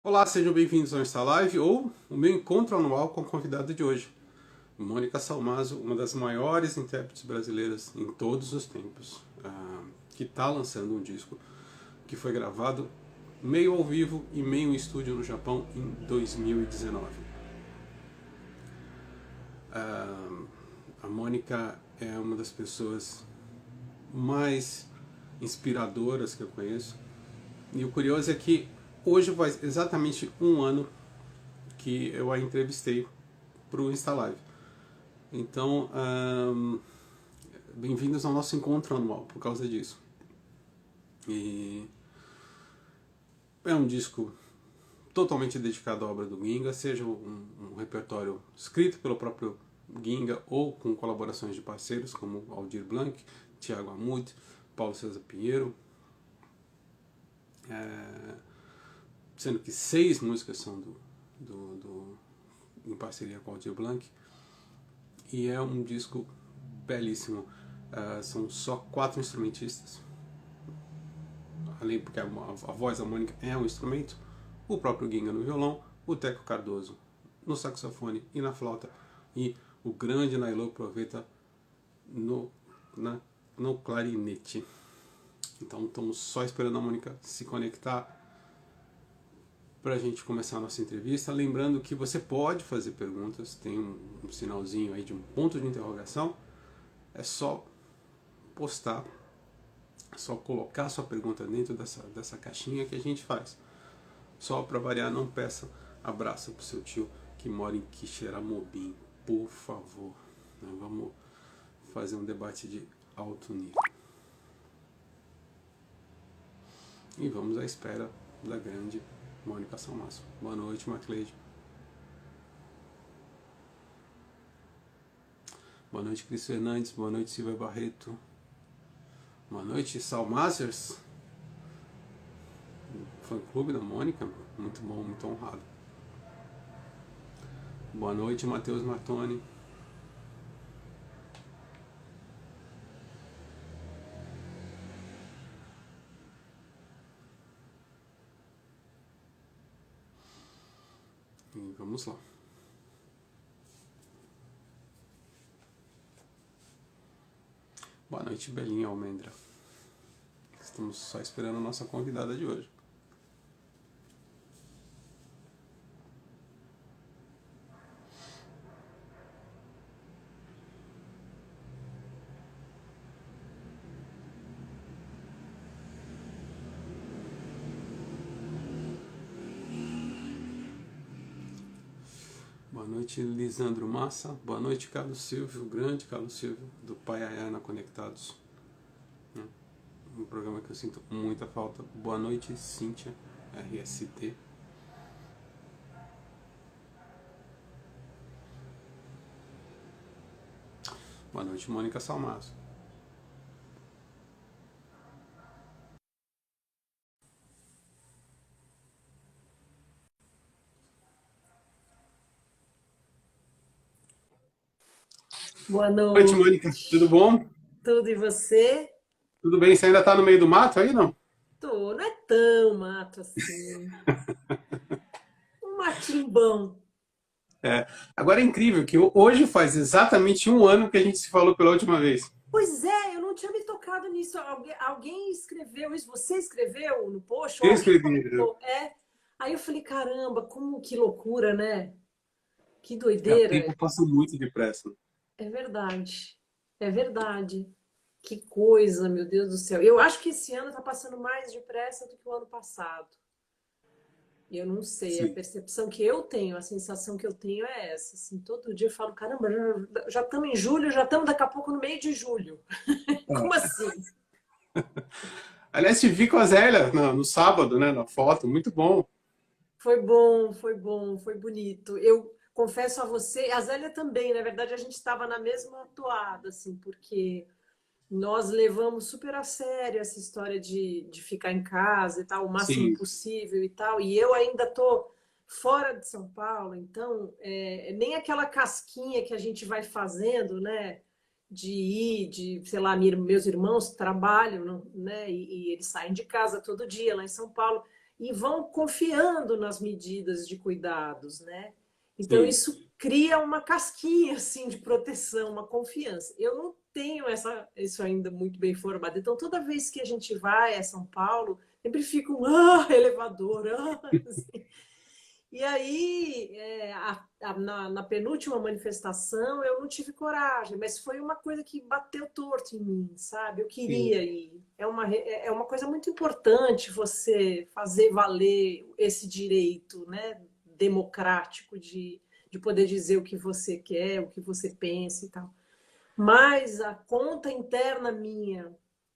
Olá, sejam bem-vindos ao Insta Live ou o meu encontro anual com a convidada de hoje, Mônica Salmazo, uma das maiores intérpretes brasileiras em todos os tempos, que está lançando um disco que foi gravado meio ao vivo e meio em estúdio no Japão em 2019. A Mônica é uma das pessoas mais inspiradoras que eu conheço, e o curioso é que hoje faz exatamente um ano que eu a entrevistei para o Insta Live. Então, bem-vindos ao nosso encontro anual por causa disso. E é um disco totalmente dedicado à obra do Ginga, seja um repertório escrito pelo próprio Ginga ou com colaborações de parceiros como Aldir Blanc, Thiago Amud, Paulo César Pinheiro, sendo que 6 músicas são em parceria com Aldir Blanc. E é um disco belíssimo. São só 4 instrumentistas, além porque a voz da Mônica é um instrumento, o próprio Ginga no violão, o Teco Cardoso no saxofone e na flauta, e o grande Nailô Proveta no clarinete. Então estamos só esperando a Mônica se conectar para a gente começar a nossa entrevista. Lembrando que você pode fazer perguntas, tem um sinalzinho aí de um ponto de interrogação, é só postar, é só colocar sua pergunta dentro dessa caixinha que a gente faz. Só para variar, não peça abraço pro seu tio que mora em Quixeramobim, por favor. Vamos fazer um debate de alto nível. E vamos à espera da grande Mônica Salmazo. Boa noite, Macleide. Boa noite, Cris Fernandes. Boa noite, Silvia Barreto. Boa noite, Salmazers. Fã-clube da Mônica. Muito bom, muito honrado. Boa noite, Matheus Martoni. E vamos lá. Boa noite, Belinha Almendra. Estamos só esperando a nossa convidada de hoje. Boa noite, Lisandro Massa. Boa noite, Carlos Silvio, grande Carlos Silvio, do Pai Ayana Conectados. Um programa que eu sinto muita falta. Boa noite, Cíntia, RST. Boa noite, Mônica Salmazo. Boa Boa noite, noite, Mônica. Tudo bom? tudo e você? Tudo bem? Você ainda tá no meio do mato aí, não? Tô, não é tão mato assim. Um matimbão. É. Agora é incrível que hoje faz exatamente um ano que a gente se falou pela última vez. Pois é, eu não tinha me tocado nisso. Alguém escreveu isso, você escreveu no post, ou Eu alguém escrevi. comentou. É. Aí eu falei, caramba, como que loucura, né? Que O doideira. tempo passa muito depressa. É verdade. É verdade. Que coisa, meu Deus do céu. Eu acho que esse ano tá passando mais depressa do que o ano passado. Eu não sei, a Sim. percepção que eu tenho, a sensação que eu tenho é essa. Assim, todo dia eu falo, caramba, já estamos em julho, já estamos daqui a pouco no meio de julho. Como É. assim? Aliás, te vi com a Zélia no sábado, né, na foto. Muito bom. Foi bom, foi bom, foi bonito. Eu confesso a você, a Zélia também, na verdade, a gente estava na mesma toada, assim, porque nós levamos super a sério essa história de ficar em casa e tal, o máximo Sim. possível e tal. E eu ainda tô fora de São Paulo, então nem aquela casquinha que a gente vai fazendo, né? De ir, sei lá, meus irmãos trabalham, né? E eles saem de casa todo dia lá em São Paulo. e vão confiando nas medidas de cuidados, né? Então, Sim. isso cria uma casquinha assim de proteção, uma confiança. Eu não tenho isso ainda muito bem formado. Então, toda vez que a gente vai a São Paulo, sempre fica elevador, assim. E aí, na penúltima manifestação, eu não tive coragem, mas foi uma coisa que bateu torto em mim, sabe? Eu Sim. queria ir. É uma coisa muito importante você fazer valer esse direito, né, democrático de poder dizer o que você quer, o que você pensa e tal. Mas a conta interna minha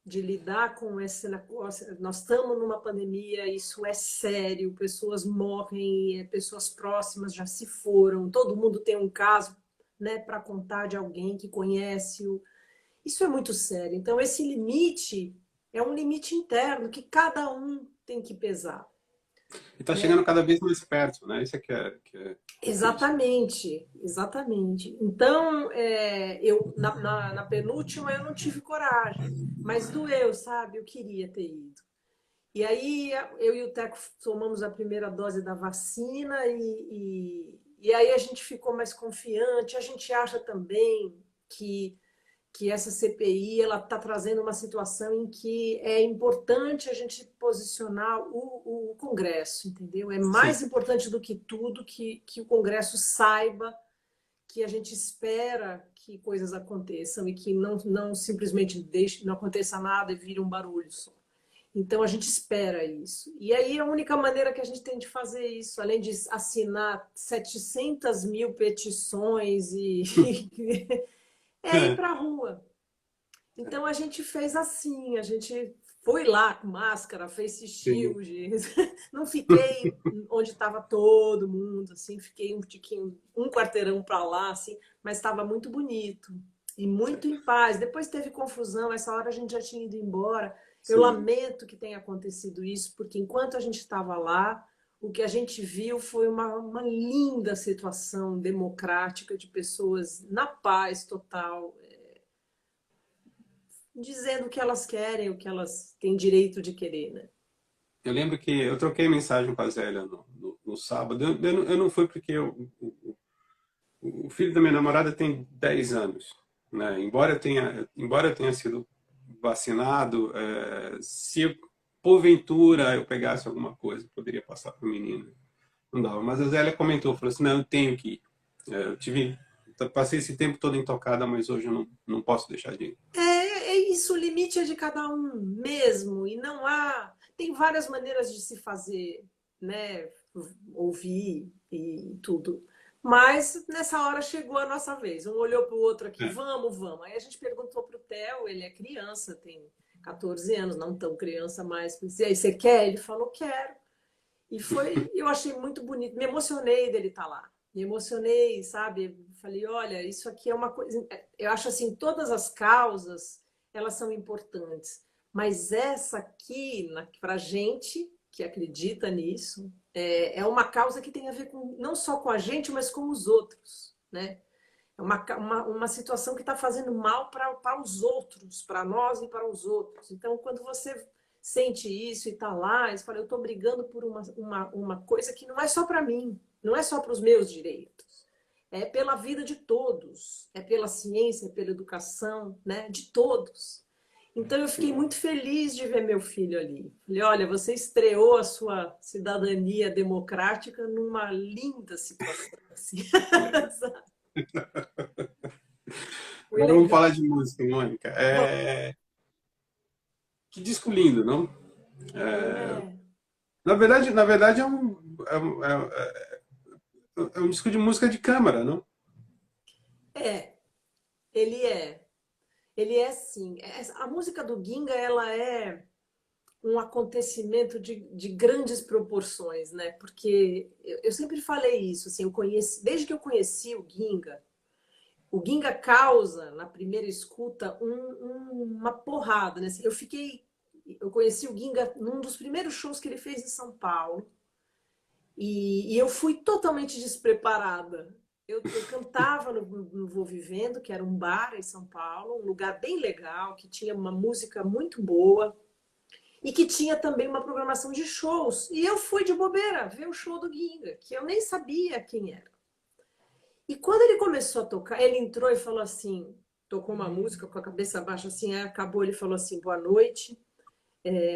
de lidar com esse negócio, nós estamos numa pandemia, isso é sério, pessoas morrem, pessoas próximas já se foram, todo mundo tem um caso, né, para contar de alguém que conhece. Isso é muito sério. Então, esse limite é um limite interno que cada um tem que pesar, E está né? chegando cada vez mais perto, né? Isso é que é triste. Exatamente, exatamente. Então, na penúltima eu não tive coragem, mas doeu, sabe? Eu queria ter ido. E aí eu e o Teco tomamos a primeira dose da vacina e aí a gente ficou mais confiante. A gente acha também que essa CPI ela está trazendo uma situação em que é importante a gente posicionar o Congresso, entendeu? É Sim. mais importante do que tudo que o Congresso saiba que a gente espera que coisas aconteçam e que não simplesmente deixe, não aconteça nada e vire um barulho só. Então a gente espera isso. E aí a única maneira que a gente tem de fazer isso, além de assinar 700 mil petições é ir É, para a rua. Então a gente fez assim, a gente foi lá com máscara, face sim. shield, não fiquei onde estava todo mundo, assim, fiquei um tiquinho, um quarteirão para lá, assim, mas estava muito bonito e muito em paz. Depois teve confusão, essa hora a gente já tinha ido embora. Eu Sim. lamento que tenha acontecido isso, porque enquanto a gente estava lá, o que a gente viu foi uma linda situação democrática de pessoas na paz total, dizendo o que elas querem, o que elas têm direito de querer, né? Eu lembro que eu troquei mensagem com a Zélia no sábado. Eu não fui porque o filho da minha namorada tem 10 anos, né? Embora eu tenha sido vacinado, se porventura eu pegasse alguma coisa, poderia passar para o menino. Não dava. Mas a Zélia comentou, falou assim, não, eu tenho que ir. Passei esse tempo todo intocada, mas hoje eu não posso deixar de ir. É isso, o limite é de cada um mesmo, e não há. Tem várias maneiras de se fazer, né? Ouvir e tudo. Mas nessa hora chegou a nossa vez. Um olhou para o outro aqui, É. vamos, vamos. Aí a gente perguntou para o Theo, ele é criança, tem 14 anos, não tão criança mais. E aí, você quer? Ele falou, quero. E foi, eu achei muito bonito, me emocionei dele estar lá. Me emocionei, sabe? Falei, olha, isso aqui é uma coisa. Eu acho assim, todas as causas, elas são importantes. Mas essa aqui, para a gente que acredita nisso, é uma causa que tem a ver com, não só com a gente, mas com os outros, né? É uma situação que está fazendo mal para os outros, para nós e para os outros. Então, quando você sente isso e está lá, você fala, eu estou brigando por uma coisa que não é só para mim, não é só para os meus direitos. É pela vida de todos, é pela ciência, é pela educação, né, de todos. Então eu fiquei muito feliz de ver meu filho ali. Falei, olha, você estreou a sua cidadania democrática numa linda situação. Assim. Foi Agora vamos falar legal. de música, Mônica. Vamos. Que disco lindo, não? Não é? Na verdade é um disco de música de câmara, não? É, ele é. Ele é sim. A música do Ginga, ela é um acontecimento de grandes proporções, né? Porque eu sempre falei isso, assim, desde que eu conheci o Ginga causa, na primeira escuta, uma porrada, né? Assim, eu conheci o Ginga num dos primeiros shows que ele fez em São Paulo, e eu fui totalmente despreparada. Eu cantava no Vou Vivendo, que era um bar em São Paulo, um lugar bem legal, que tinha uma música muito boa. e que tinha também uma programação de shows. E eu fui de bobeira ver o show do Ginga, que eu nem sabia quem era. E quando ele começou a tocar, ele entrou e falou assim, tocou uma música com a cabeça baixa assim, aí acabou, ele falou assim, boa noite,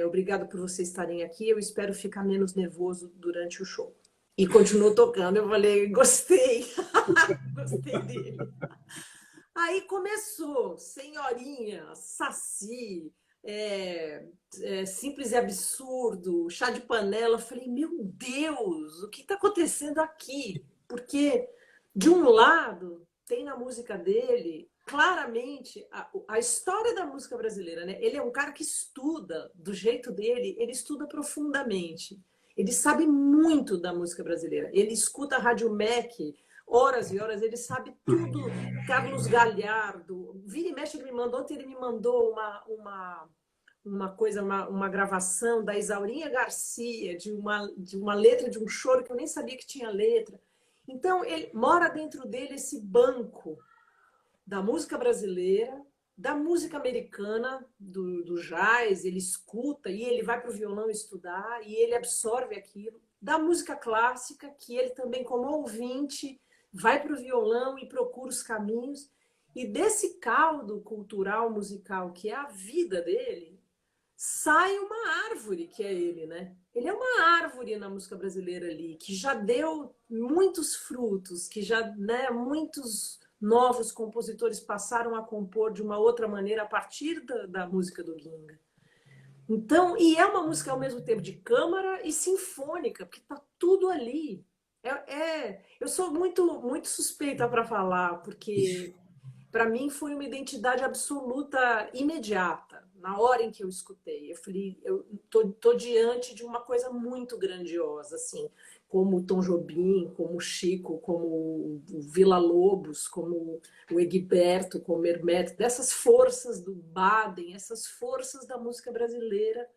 obrigado por vocês estarem aqui, eu espero ficar menos nervoso durante o show. E continuou tocando, eu falei, gostei, gostei dele. Aí começou, Senhorinha, Saci, Simples e Absurdo, Chá de Panela. Eu falei, meu Deus, o que está acontecendo aqui? Porque, de um lado, tem na música dele, claramente, a história da música brasileira, né? Ele é um cara que estuda, do jeito dele, ele estuda profundamente. Ele sabe muito da música brasileira. Ele escuta a Rádio MEC horas e horas, ele sabe tudo. Carlos Galhardo, vira e mexe, ele me mandou, ontem ele me mandou uma coisa, uma gravação da Isaurinha Garcia, de uma letra de um choro que eu nem sabia que tinha letra. Então, ele mora dentro dele esse banco da música brasileira, da música americana, do jazz, ele escuta e ele vai para o violão estudar e ele absorve aquilo, da música clássica, que ele também, como ouvinte, vai para o violão e procura os caminhos. E desse caldo cultural, musical, que é a vida dele, sai uma árvore, que é ele, né? Ele é uma árvore na música brasileira ali, que já deu muitos frutos, que já, né, muitos novos compositores passaram a compor de uma outra maneira a partir da música do Ginga. Então, e é uma música ao mesmo tempo de câmara e sinfônica, porque tá tudo ali. Eu sou muito suspeita para falar, porque para mim foi uma identidade absoluta imediata, na hora em que eu escutei. Eu falei, eu tô diante de uma coisa muito grandiosa, assim, como o Tom Jobim, como o Chico, como o Villa-Lobos, como o Egberto, como o Hermeto, dessas forças do Baden, essas forças da música brasileira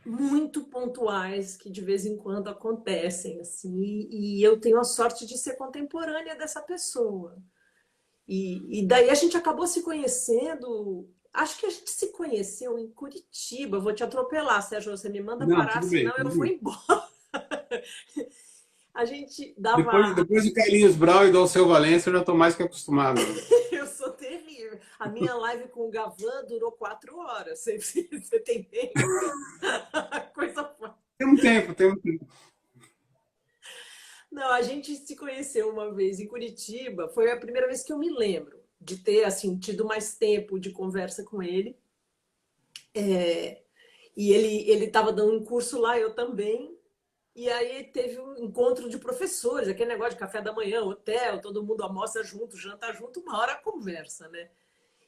muito pontuais que de vez em quando acontecem, assim, e eu tenho a sorte de ser contemporânea dessa pessoa. E daí a gente acabou se conhecendo. Acho que a gente se conheceu em Curitiba. Vou te atropelar, Sérgio. Você me manda Não, parar, tudo bem, senão eu tudo vou bem. embora. A gente dava. Depois do Carlinhos Brau e do Alceu Valença, eu já estou mais que acostumado. Eu sou terrível. A minha live com o Gavan durou 4 horas. Você tem tempo? Coisa. Tem um tempo, tem um tempo. Não, a gente se conheceu uma vez em Curitiba. Foi a primeira vez que eu me lembro de ter assim tido mais tempo de conversa com ele. E ele estava dando um curso lá, eu também. E aí teve um encontro de professores, aquele negócio de café da manhã, hotel, todo mundo almoça junto, janta junto, uma hora conversa, né?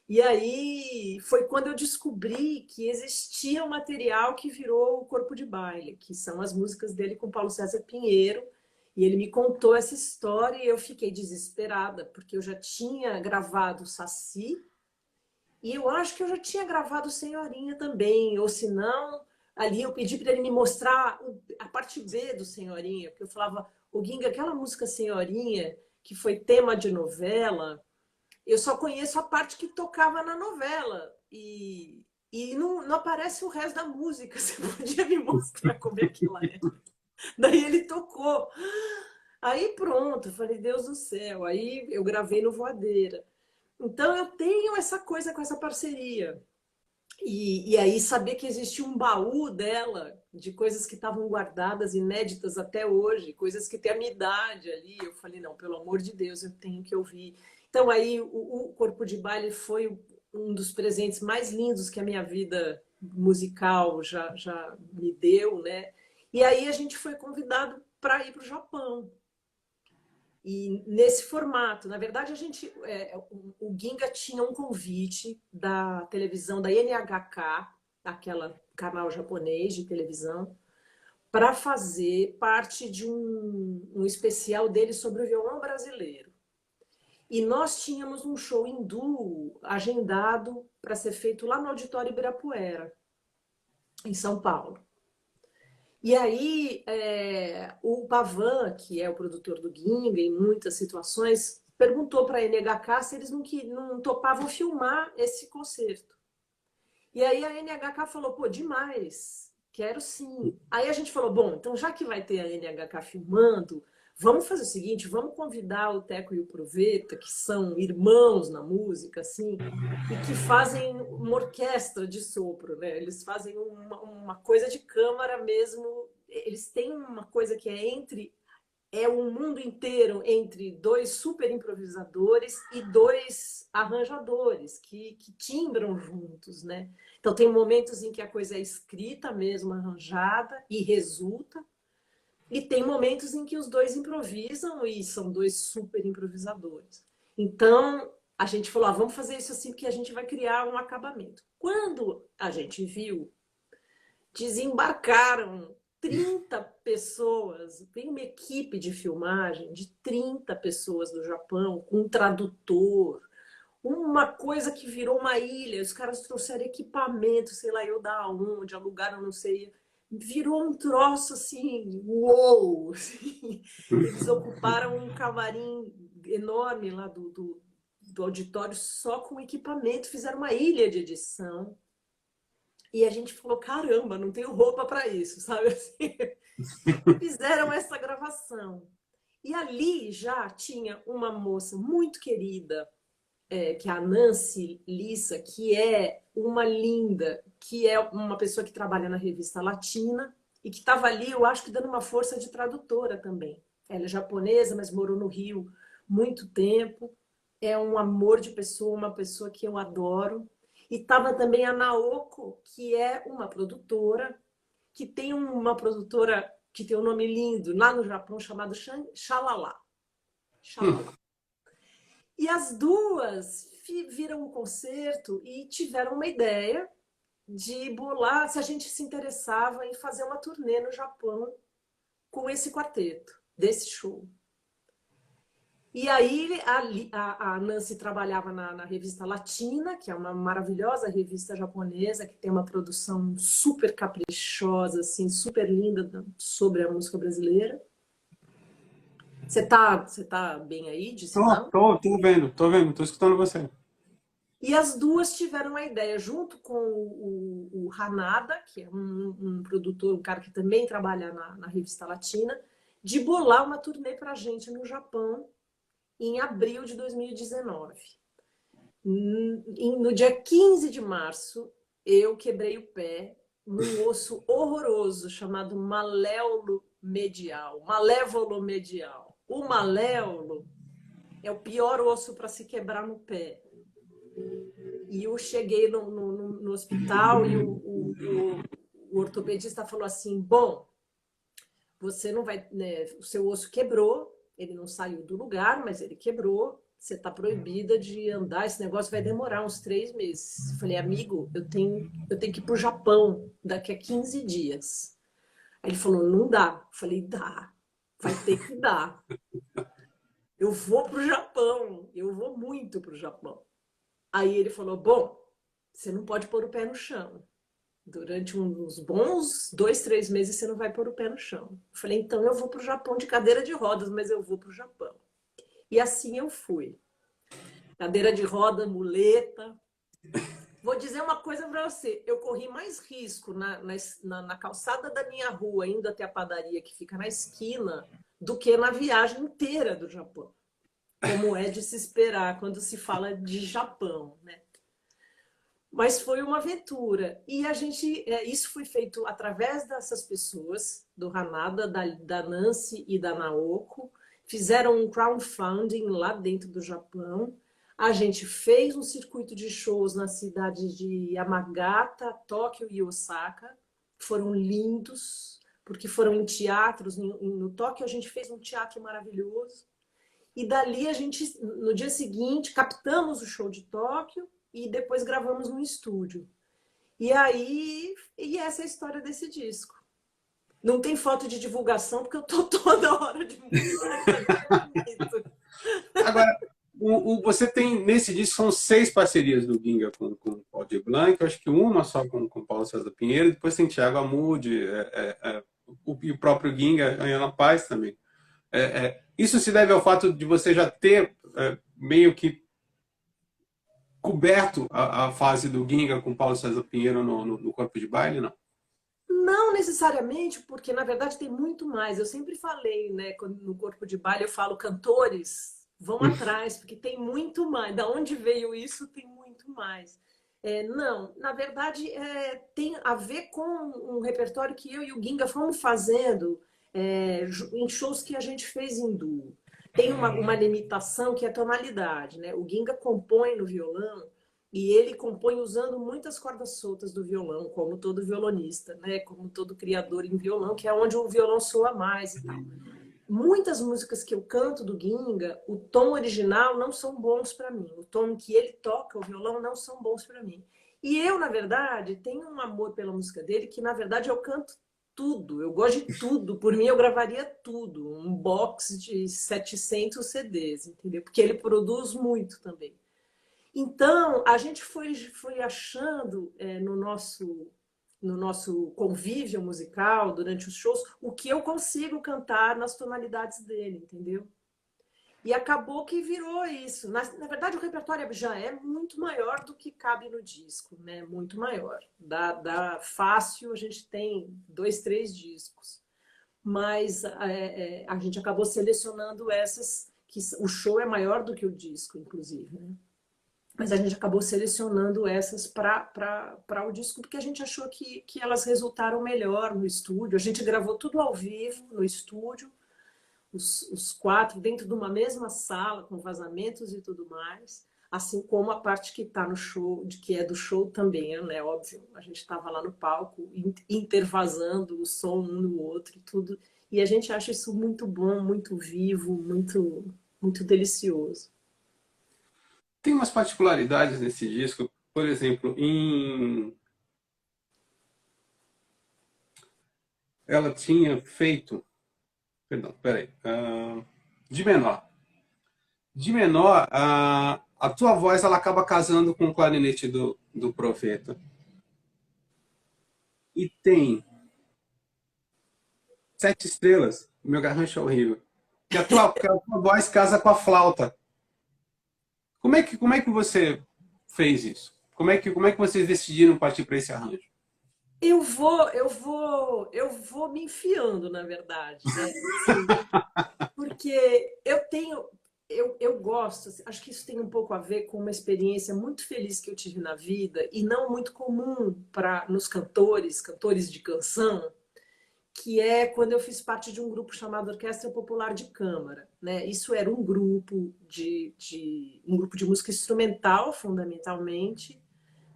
E aí foi quando eu descobri que existia um material que virou o Corpo de Baile, que são as músicas dele com Paulo César Pinheiro. E ele me contou essa história e eu fiquei desesperada, porque eu já tinha gravado Saci e eu acho que eu já tinha gravado Senhorinha também, ou se não, ali eu pedi para ele me mostrar a parte B do Senhorinha, porque eu falava, o Ginga, aquela música Senhorinha, que foi tema de novela, eu só conheço a parte que tocava na novela. E não aparece o resto da música. Você podia me mostrar como é que ela é? Daí ele tocou. Aí pronto, eu falei, Deus do céu. Aí eu gravei no Voadeira. Então eu tenho essa coisa com essa parceria. E aí saber que existe um baú dela, de coisas que estavam guardadas, inéditas até hoje, coisas que têm a minha idade ali. Eu falei, não, pelo amor de Deus, eu tenho que ouvir. Então aí o Corpo de Baile foi um dos presentes mais lindos que a minha vida musical já me deu, né? E aí a gente foi convidado para ir para o Japão. E nesse formato, na verdade, o Ginga tinha um convite da televisão da NHK, aquela canal japonês de televisão, para fazer parte de um especial dele sobre o violão brasileiro. E nós tínhamos um show hindu agendado para ser feito lá no Auditório Ibirapuera, em São Paulo. E aí, o Pavan, que é o produtor do Ginga, em muitas situações, perguntou para a NHK se eles não topavam filmar esse concerto. E aí a NHK falou, pô, demais, quero sim. Aí a gente falou, bom, então já que vai ter a NHK filmando, vamos fazer o seguinte, vamos convidar o Teco e o Proveta, que são irmãos na música, assim, e que fazem uma orquestra de sopro, né? Eles fazem uma coisa de câmara mesmo, eles têm uma coisa que é um mundo inteiro entre dois super improvisadores e dois arranjadores que timbram juntos, né? Então tem momentos em que a coisa é escrita mesmo, arranjada e resulta, e tem momentos em que os dois improvisam e são dois super improvisadores. Então a gente falou, vamos fazer isso assim porque a gente vai criar um acabamento. Quando a gente viu, desembarcaram 30 pessoas, tem uma equipe de filmagem de 30 pessoas do Japão, com um tradutor, uma coisa que virou uma ilha, os caras trouxeram equipamento, sei lá, eu da onde, alugaram, não sei, virou um troço assim, uou! Assim. Eles ocuparam um camarim enorme lá do auditório só com equipamento, fizeram uma ilha de edição. E a gente falou, caramba, não tenho roupa para isso, sabe assim? Fizeram essa gravação. E ali já tinha uma moça muito querida, que é a Nancy Lissa, que é uma linda, que é uma pessoa que trabalha na revista Latina e que estava ali, eu acho que dando uma força de tradutora também. Ela é japonesa, mas morou no Rio muito tempo. É um amor de pessoa, uma pessoa que eu adoro. E estava também a Naoko, que é uma produtora, que tem uma produtora que tem um nome lindo lá no Japão chamado Xalala. Xalala. E as duas viram o concerto e tiveram uma ideia de bolar se a gente se interessava em fazer uma turnê no Japão com esse quarteto, desse show. E aí a Nancy trabalhava na revista Latina, que é uma maravilhosa revista japonesa, que tem uma produção super caprichosa, assim, super linda sobre a música brasileira. Você tá bem aí de sinal? Tô vendo, tô escutando você. E as duas tiveram a ideia, junto com o Hanada, que é um produtor, um cara que também trabalha na revista Latina, de bolar uma turnê pra gente no Japão em abril de 2019. No dia 15 de março, eu quebrei o pé num osso horroroso chamado maléolo medial, malévolo medial. O maléolo é o pior osso para se quebrar no pé. E eu cheguei no hospital e o ortopedista falou assim, bom, você não vai, né, o seu osso quebrou, ele não saiu do lugar, mas ele quebrou, você está proibida de andar, esse negócio vai demorar uns 3 meses. Eu falei, amigo, eu tenho que ir para o Japão daqui a 15 dias. Aí ele falou, não dá. Eu falei, dá, vai ter que dar. Eu vou para o Japão, eu vou muito para o Japão. Aí ele falou, bom, você não pode pôr o pé no chão. Durante uns bons 2, 3 meses você não vai pôr o pé no chão. Eu falei, então eu vou para o Japão de cadeira de rodas, mas eu vou para o Japão. E assim eu fui. Cadeira de roda, muleta. Vou dizer uma coisa para você. Eu corri mais risco na calçada da minha rua, indo até a padaria que fica na esquina, do que na viagem inteira do Japão. Como é de se esperar quando se fala de Japão, né? Mas foi uma aventura. E isso foi feito através dessas pessoas, do Hanada, da Nancy e da Naoko. Fizeram um crowdfunding lá dentro do Japão. A gente fez um circuito de shows nas cidades de Yamagata, Tóquio e Osaka. Foram lindos, porque foram em teatros. No Tóquio a gente fez um teatro maravilhoso. E dali a gente, no dia seguinte, captamos o show de Tóquio e depois gravamos no estúdio. E essa é a história desse disco. Não tem foto de divulgação, porque eu tô toda hora de música. Agora, você tem, nesse disco, são 6 parcerias do Ginga com o Aldir Blanc, eu acho que uma só com o Paulo César Pinheiro, depois tem Thiago Amude, e o próprio Ginga, a Ana Paz também. Isso se deve ao fato de você já ter meio que coberto a fase do Ginga com Paulo César Pinheiro no Corpo de Baile, não? Não necessariamente, porque na verdade tem muito mais. Eu sempre falei, né, no Corpo de Baile eu falo cantores, vão atrás, porque tem muito mais. Da onde veio isso, tem muito mais. Não, na verdade tem a ver com um repertório que eu e o Ginga fomos fazendo em shows que a gente fez em duo. Tem uma limitação que é a tonalidade, né? O Ginga compõe no violão e ele compõe usando muitas cordas soltas do violão, como todo violonista, né? Como todo criador em violão, que é onde o violão soa mais e tal. Muitas músicas que eu canto do Ginga, o tom original não são bons para mim. O tom que ele toca o violão não são bons para mim. E eu, na verdade, tenho um amor pela música dele que, na verdade, eu canto tudo. Eu gosto de tudo. Por mim, eu gravaria tudo. Um box de 700 CDs, entendeu? Porque ele produz muito também. Então, a gente foi achando no nosso convívio musical, durante os shows, o que eu consigo cantar nas tonalidades dele, entendeu? E acabou que virou isso. Na verdade, o repertório já é muito maior do que cabe no disco, né? Muito maior. Dá fácil, a gente tem 2, 3 discos. Mas a gente acabou selecionando essas, que o show é maior do que o disco, inclusive, né? Mas a gente acabou selecionando essas para o disco, porque a gente achou que elas resultaram melhor no estúdio. A gente gravou tudo ao vivo no estúdio, os 4 dentro de uma mesma sala, com vazamentos e tudo mais. Assim como a parte que está no show, que é do show também, né? Óbvio, a gente estava lá no palco, intervasando o som um no outro, tudo. E a gente acha isso muito bom, muito vivo, muito, muito delicioso. Tem umas particularidades nesse disco, por exemplo, ela tinha feito, perdão, peraí, de menor. De menor, a tua voz ela acaba casando com o clarinete do Profeta. E tem 7 estrelas, meu garrancho é horrível, que a tua voz casa com a flauta. Como é que você fez isso? Como é que vocês decidiram partir para esse arranjo? Eu vou me enfiando, na verdade, né? Assim, porque eu gosto, assim, acho que isso tem um pouco a ver com uma experiência muito feliz que eu tive na vida e não muito comum para nos cantores de canção, que é quando eu fiz parte de um grupo chamado Orquestra Popular de Câmara, né? Isso era um grupo de música instrumental, fundamentalmente,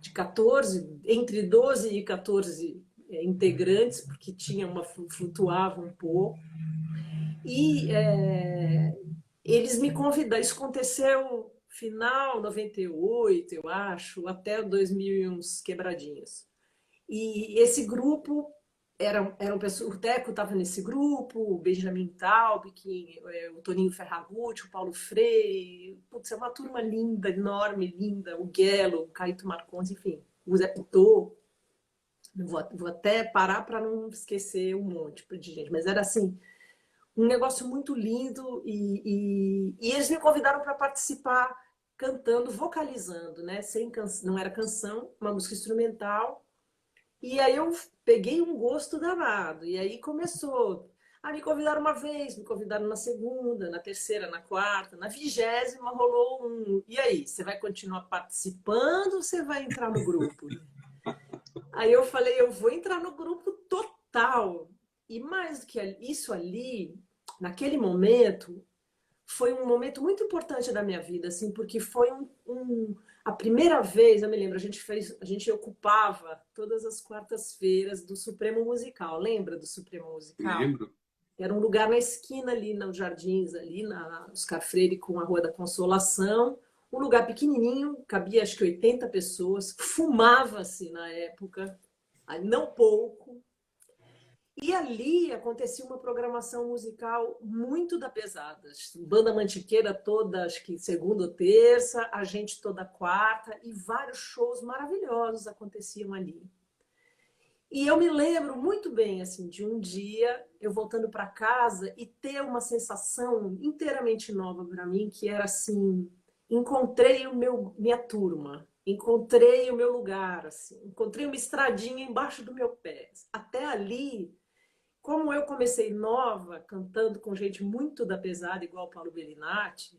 de 14, entre 12 e 14 integrantes, porque flutuava um pouco. E eles me convidaram, isso aconteceu final 98, eu acho, até 2000 e uns quebradinhos. E esse grupo eram pessoas, o Teco estava nesse grupo, o Benjamin Taub, o Toninho Ferragutti, o Paulo Freire, putz, é uma turma linda, enorme, linda, o Guelo, o Caíto Marcondes, enfim, o Zé Pitô. Vou até parar para não esquecer um monte de gente, mas era assim, um negócio muito lindo e eles me convidaram para participar cantando, vocalizando, né? Não era canção, uma música instrumental. E aí eu peguei um gosto danado. E aí começou. Ah, me convidaram uma vez, me convidaram na segunda, na terceira, na quarta, na 20ª rolou um. E aí, você vai continuar participando ou você vai entrar no grupo? Aí eu falei, eu vou entrar no grupo total. E mais do que isso ali, naquele momento, foi um momento muito importante da minha vida, assim, porque foi a primeira vez, eu me lembro, a gente ocupava todas as quartas-feiras do Supremo Musical. Lembra do Supremo Musical? Lembro. Era um lugar na esquina ali, nos Jardins, ali na Oscar Freire com a Rua da Consolação. Um lugar pequenininho, cabia acho que 80 pessoas. Fumava-se na época, não pouco. E ali acontecia uma programação musical muito da pesada. Banda Mantiqueira toda, acho que segunda ou terça, a gente toda quarta, e vários shows maravilhosos aconteciam ali. E eu me lembro muito bem assim de um dia eu voltando para casa e ter uma sensação inteiramente nova para mim, que era assim, encontrei minha turma, encontrei o meu lugar, assim, encontrei uma estradinha embaixo do meu pé. Até ali, como eu comecei nova, cantando com gente muito da pesada, igual o Paulo Bellinati,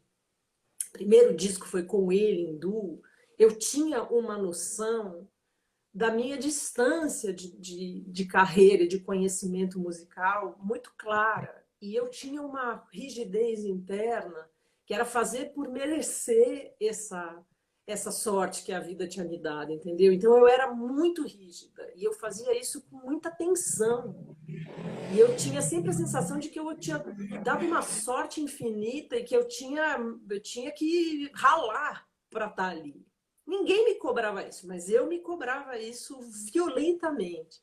o primeiro disco foi com ele, em duo, eu tinha uma noção da minha distância de carreira, de conhecimento musical muito clara. E eu tinha uma rigidez interna que era fazer por merecer essa sorte que a vida tinha me dado, entendeu? Então eu era muito rígida e eu fazia isso com muita tensão. E eu tinha sempre a sensação de que eu tinha dado uma sorte infinita e que eu tinha que ralar para estar ali. Ninguém me cobrava isso, mas eu me cobrava isso violentamente.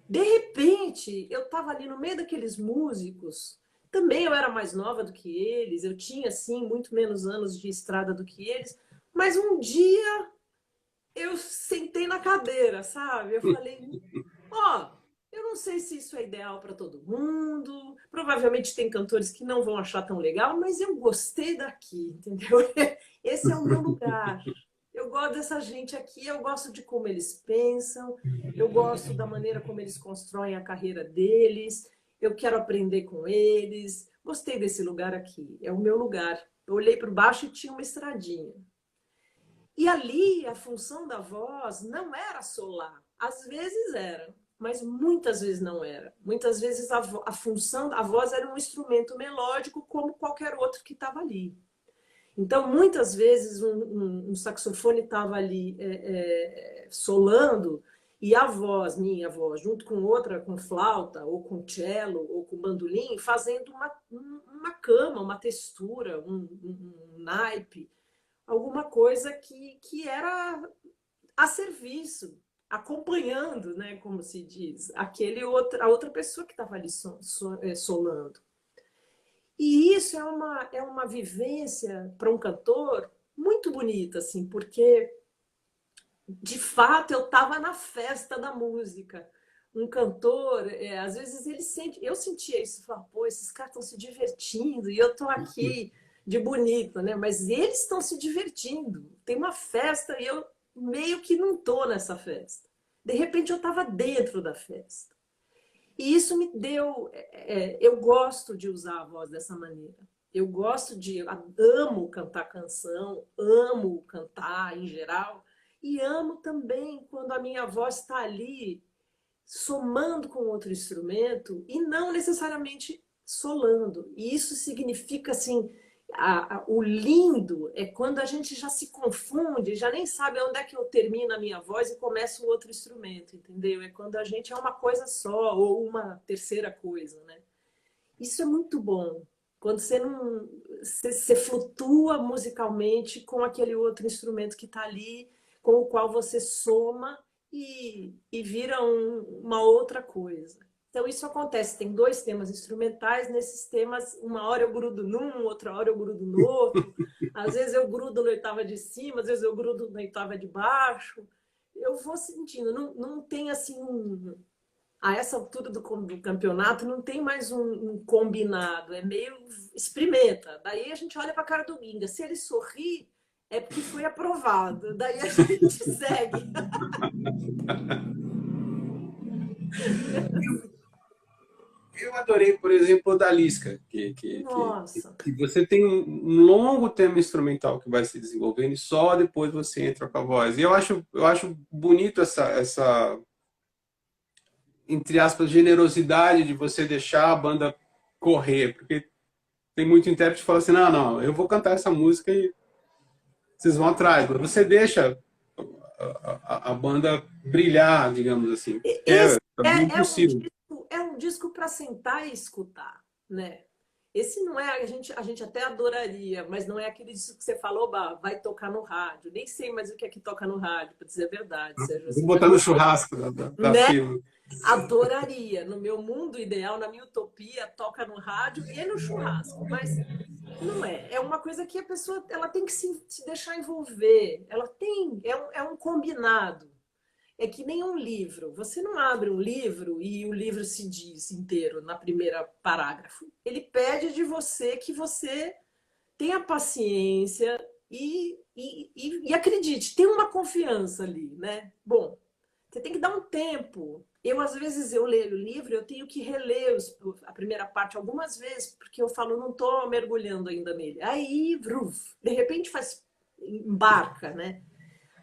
De repente, eu estava ali no meio daqueles músicos. Também eu era mais nova do que eles, eu tinha, assim, muito menos anos de estrada do que eles. Mas um dia eu sentei na cadeira, sabe? Eu falei, ó, eu não sei se isso é ideal para todo mundo. Provavelmente tem cantores que não vão achar tão legal, mas eu gostei daqui, entendeu? Esse é o meu lugar. Eu gosto dessa gente aqui, eu gosto de como eles pensam, eu gosto da maneira como eles constroem a carreira deles, eu quero aprender com eles. Gostei desse lugar aqui, é o meu lugar. Eu olhei para baixo e tinha uma estradinha. E ali a função da voz não era solar. Às vezes era, mas muitas vezes não era. Muitas vezes a função da voz era um instrumento melódico como qualquer outro que estava ali. Então, muitas vezes um saxofone estava ali solando e a voz, minha voz, junto com outra, com flauta, ou com cello, ou com bandolim, fazendo uma cama, uma textura, um naipe, alguma coisa que era a serviço, acompanhando, né, como se diz, a outra pessoa que estava ali solando. E isso é uma vivência para um cantor muito bonita, assim, porque de fato eu estava na festa da música. Um cantor, às vezes ele sente, eu sentia isso, falava, pô, esses caras estão se divertindo e eu estou aqui de bonita, né? Mas eles estão se divertindo. Tem uma festa e eu meio que não estou nessa festa. De repente eu estava dentro da festa. E isso me deu. Eu gosto de usar a voz dessa maneira. Eu gosto de. Amo cantar canção, amo cantar em geral, e amo também quando a minha voz está ali somando com outro instrumento e não necessariamente solando. E isso significa assim. O lindo é quando a gente já se confunde, já nem sabe onde é que eu termino a minha voz e começo o outro instrumento, entendeu? É quando a gente é uma coisa só ou uma terceira coisa, né? Isso é muito bom. Quando você não, você flutua musicalmente com aquele outro instrumento que está ali, com o qual você soma e vira uma outra coisa. Então, isso acontece. Tem dois temas instrumentais. Nesses temas, uma hora eu grudo num, outra hora eu grudo no outro. Às vezes eu grudo na oitava de cima, às vezes eu grudo na oitava de baixo. Eu vou sentindo. Não tem assim a essa altura do campeonato, não tem mais um combinado. É meio experimenta. Daí a gente olha para a cara do Ginga. Se ele sorrir, é porque foi aprovado. Daí a gente segue. Eu adorei, por exemplo, o da Lisca, Nossa. que você tem um longo tema instrumental que vai se desenvolvendo e só depois você entra com a voz. E eu acho bonito essa, entre aspas, generosidade de você deixar a banda correr, porque tem muito intérprete que fala assim, não, eu vou cantar essa música e vocês vão atrás. Você deixa a banda brilhar, digamos assim. Esse É impossível. é um disco para sentar e escutar, né? Esse não é, a gente até adoraria, mas não é aquele disco que você falou, vai tocar no rádio. Nem sei mais o que é que toca no rádio, para dizer a verdade, Sérgio. Vou botar no churrasco da né? firma. Adoraria. No meu mundo ideal, na minha utopia, toca no rádio e no churrasco. Mas não é. É uma coisa que a pessoa ela tem que se deixar envolver. Ela tem. É um combinado. É que nem um livro. Você não abre um livro e o livro se diz inteiro na primeira parágrafo. Ele pede de você que você tenha paciência, E acredite, tem uma confiança ali, né? Bom, você tem que dar um tempo. Às vezes, eu leio o livro, eu tenho que reler a primeira parte algumas vezes, porque eu falo, não estou mergulhando ainda nele. Aí, de repente, embarca, né?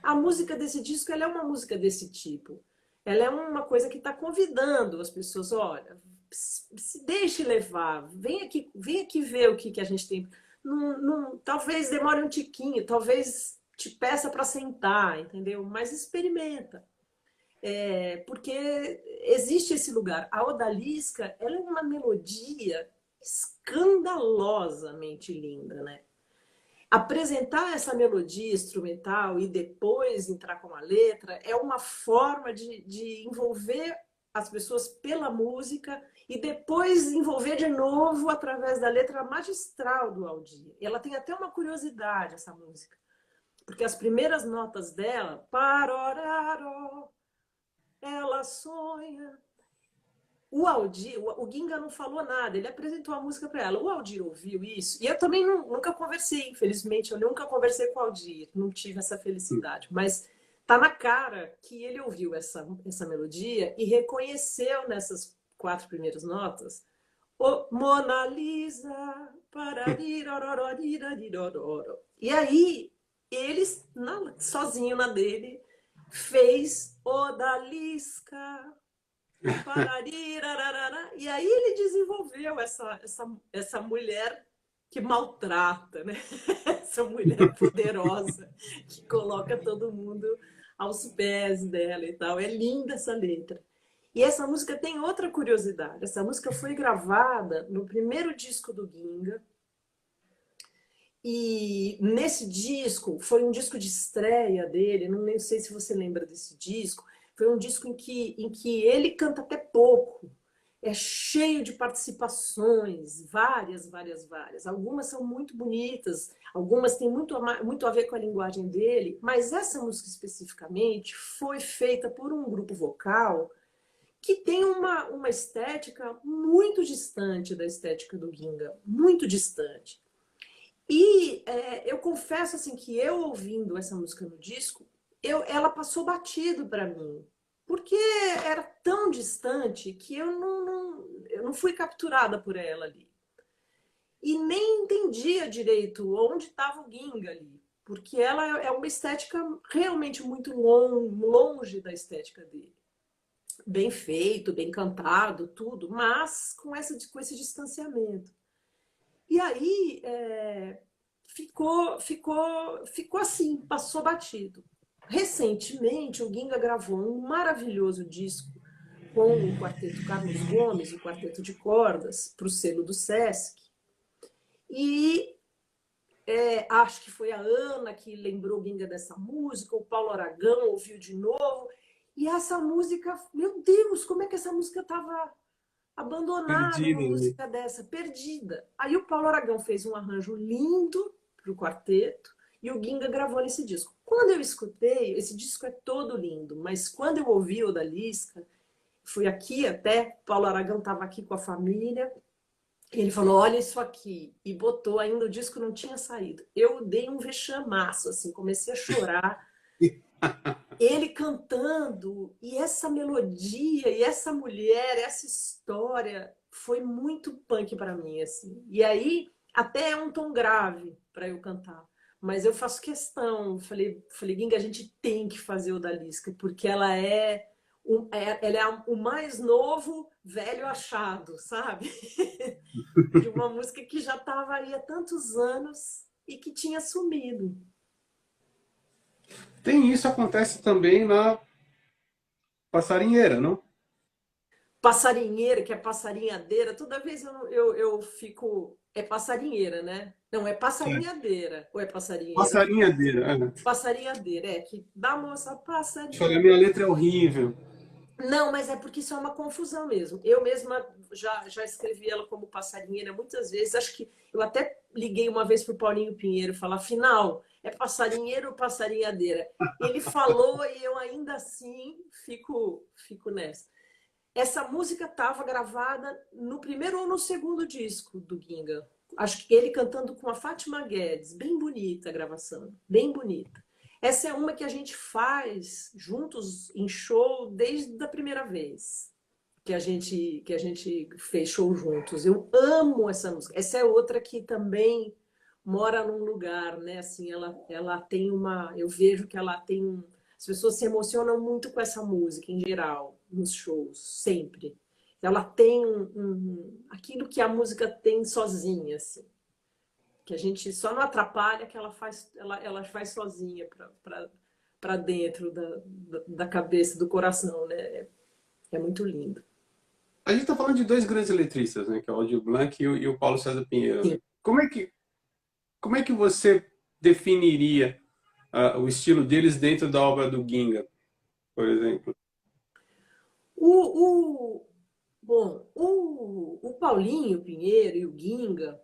A música desse disco, ela é uma música desse tipo. Ela é uma coisa que está convidando as pessoas, olha, se deixe levar, vem aqui ver o que a gente tem. Talvez demore um tiquinho, talvez te peça para sentar, entendeu? Mas experimenta. Porque existe esse lugar. A Odalisca, ela é uma melodia escandalosamente linda, né? Apresentar essa melodia instrumental e depois entrar com a letra é uma forma de envolver as pessoas pela música e depois envolver de novo através da letra magistral do Aldir. Ela tem até uma curiosidade, essa música, porque as primeiras notas dela, paroraró, ela sonha. O Aldir, o Ginga não falou nada, ele apresentou a música para ela. O Aldir ouviu isso, e eu também nunca conversei, infelizmente, eu nunca conversei com o Aldir, não tive essa felicidade, mas tá na cara que ele ouviu essa melodia e reconheceu nessas 4 primeiras notas o Mona Lisa, e aí ele, sozinho na dele, fez Odalisca. E aí ele desenvolveu essa mulher que maltrata, né? Essa mulher poderosa que coloca todo mundo aos pés dela e tal. É linda essa letra. E essa música tem outra curiosidade. Essa música foi gravada no primeiro disco do Ginga. E nesse disco, foi um disco de estreia dele, não sei se você lembra desse disco, foi um disco em que ele canta até pouco, é cheio de participações, várias. Algumas são muito bonitas, algumas têm muito a ver com a linguagem dele, mas essa música especificamente foi feita por um grupo vocal que tem uma estética muito distante da estética do Ginga, muito distante. E eu confesso assim que eu ouvindo essa música no disco, ela passou batido para mim, porque era tão distante que eu não fui capturada por ela ali. E nem entendia direito onde estava o Ginga ali, porque ela é uma estética realmente muito longe da estética dele. Bem feito, bem cantado, tudo, mas com esse distanciamento. E aí ficou assim, passou batido. Recentemente, o Ginga gravou um maravilhoso disco com o quarteto Carlos Gomes, o quarteto de cordas, para o selo do Sesc. E acho que foi a Ana que lembrou o Ginga dessa música, o Paulo Aragão ouviu de novo. E essa música, meu Deus, como é que essa música estava abandonada, uma música dessa, perdida. Aí o Paulo Aragão fez um arranjo lindo para o quarteto e o Ginga gravou nesse disco. Quando eu escutei, esse disco é todo lindo, mas quando eu ouvi o Odalisca, fui aqui até, o Paulo Aragão estava aqui com a família, e ele falou, olha isso aqui, e botou, ainda o disco não tinha saído. Eu dei um vexamaço, assim, comecei a chorar, ele cantando, e essa melodia, e essa mulher, essa história, foi muito punk para mim, assim. E aí, até é um tom grave para eu cantar. Mas eu faço questão, falei, Ginga, a gente tem que fazer o Odalisca, porque ela é o mais novo velho achado, sabe? De uma música que já estava aí há tantos anos e que tinha sumido. Tem isso, acontece também na passarinheira, não? Passarinheira, que é passarinhadeira, toda vez eu fico... É passarinheira, né? Não, é passarinhadeira. Ou é passarinheira? Passarinhadeira. Passarinhadeira, que da moça passarinha. Olha, a minha letra é horrível. Não, mas é porque isso é uma confusão mesmo. Eu mesma já escrevi ela como passarinheira muitas vezes. Acho que eu até liguei uma vez para o Paulinho Pinheiro falar, afinal, é passarinheiro ou passarinhadeira? Ele falou e eu ainda assim fico nessa. Essa música estava gravada no primeiro ou no segundo disco do Ginga. Acho que ele cantando com a Fátima Guedes, bem bonita a gravação, bem bonita. Essa é uma que a gente faz juntos em show desde a primeira vez que a gente fez show juntos. Eu amo essa música. Essa é outra que também mora num lugar, né? Assim, ela tem uma, eu vejo que ela tem as pessoas se emocionam muito com essa música em geral nos shows, sempre. Ela tem aquilo que a música tem sozinha, assim, que a gente só não atrapalha, que ela faz sozinha para dentro da cabeça, do coração, né? É muito lindo. A gente está falando de dois grandes letristas, né? Que é o Aldir Blanc e o Paulo César Pinheiro, né? Sim. Como é que você definiria o estilo deles dentro da obra do Ginga, por exemplo? Bom, o Paulinho Pinheiro e o Ginga,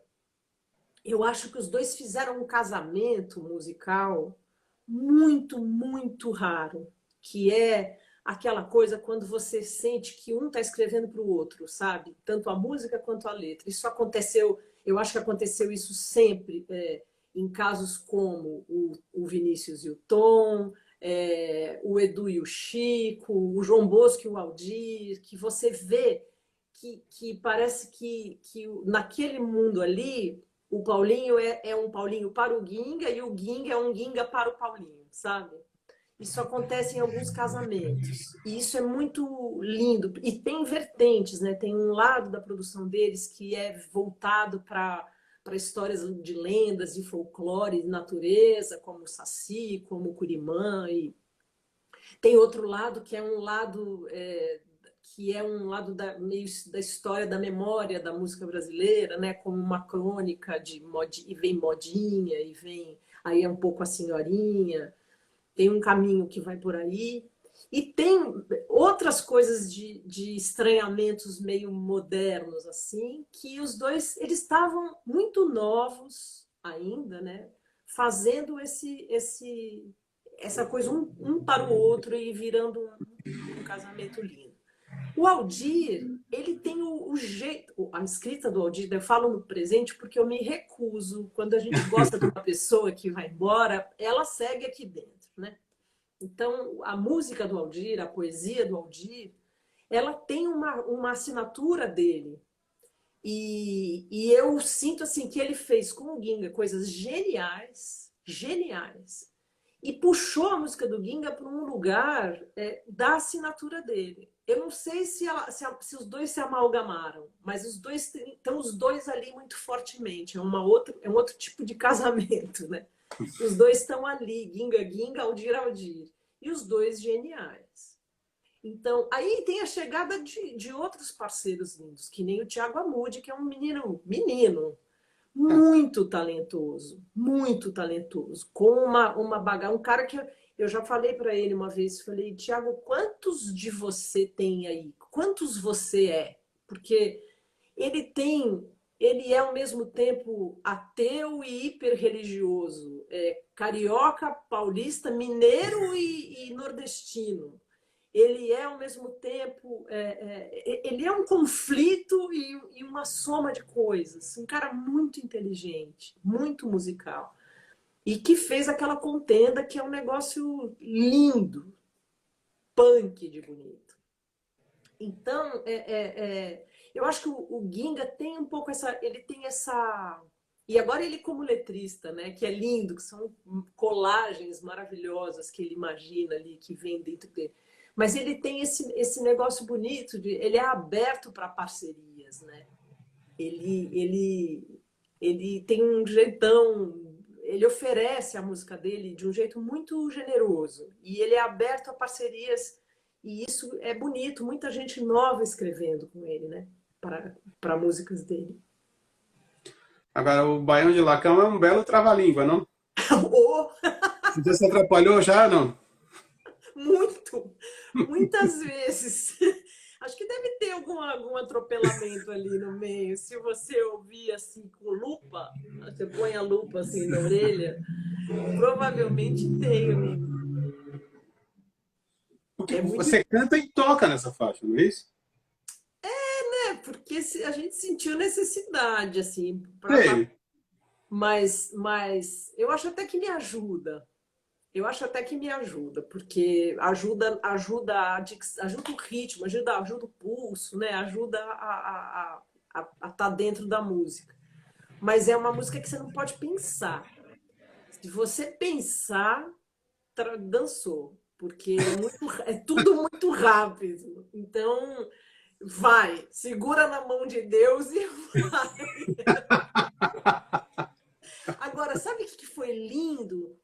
eu acho que os dois fizeram um casamento musical muito, muito raro, que é aquela coisa quando você sente que um está escrevendo para o outro, sabe? Tanto a música quanto a letra. Isso aconteceu, eu acho que aconteceu isso sempre, em casos como o Vinícius e o Tom, o Edu e o Chico, o João Bosco e o Aldir, que você vê que parece que naquele mundo ali o Paulinho é um Paulinho para o Ginga e o Ginga é um Ginga para o Paulinho, sabe? Isso acontece em alguns casamentos. E isso é muito lindo. E tem vertentes, né? Tem um lado da produção deles que é voltado para histórias de lendas, de folclore, de natureza, como o Saci, como o Curimã. E tem outro lado que é um lado meio da história da memória da música brasileira, né? Como uma crônica e vem modinha e vem aí é um pouco a senhorinha. Tem um caminho que vai por aí. E tem outras coisas de estranhamentos meio modernos, assim, que os dois, eles estavam muito novos ainda, né? Fazendo essa coisa um para o outro e virando um casamento lindo. O Aldir, ele tem o jeito, a escrita do Aldir, eu falo no presente porque eu me recuso, quando a gente gosta de uma pessoa que vai embora, ela segue aqui dentro, né? Então, a música do Aldir, a poesia do Aldir, ela tem uma assinatura dele. E eu sinto assim que ele fez com o Ginga coisas geniais, geniais, e puxou a música do Ginga para um lugar da assinatura dele. Eu não sei se os dois se amalgamaram, mas os dois estão os dois ali muito fortemente. É um outro tipo de casamento, né? Os dois estão ali, Ginga, Ginga, Aldir, Aldir. E os dois geniais. Então, aí tem a chegada de outros parceiros lindos, que nem o Thiago Amude, que é um menino muito talentoso, com uma bagagem, um cara que eu já falei para ele uma vez, falei, Thiago, quantos de você tem aí? Quantos você é? Porque ele é ao mesmo tempo ateu e hiperreligioso, carioca, paulista, mineiro e nordestino. Ele é ao mesmo tempo, ele é um conflito e uma soma de coisas. Um cara muito inteligente, muito musical. E que fez aquela contenda que é um negócio lindo, punk de bonito. Então, eu acho que o Ginga tem um pouco ele tem essa. E agora ele como letrista, né? Que é lindo, que são colagens maravilhosas que ele imagina ali, que vem dentro dele. Mas ele tem esse negócio bonito ele é aberto para parcerias, né? Ele tem um jeitão, ele oferece a música dele de um jeito muito generoso e ele é aberto a parcerias e isso é bonito, muita gente nova escrevendo com ele, né? Para músicas dele. Agora, o Baião de Lacão é um belo trava-língua, não? Oh, Você se atrapalhou já, não? muitas vezes. Acho que deve ter algum atropelamento ali no meio. Se você ouvir assim com lupa, você põe a lupa assim na orelha, provavelmente tem, amigo. Porque você canta e toca nessa faixa, não é isso? porque a gente sentiu necessidade, assim, Sei. mas eu acho até que me ajuda. Eu acho até que me ajuda, porque ajuda o ritmo, ajuda o pulso, né? Ajuda a estar dentro da música. Mas é uma música que você não pode pensar. Se você pensar, dançou, porque é tudo muito rápido. Então, vai, segura na mão de Deus e vai. Agora, sabe o que foi lindo?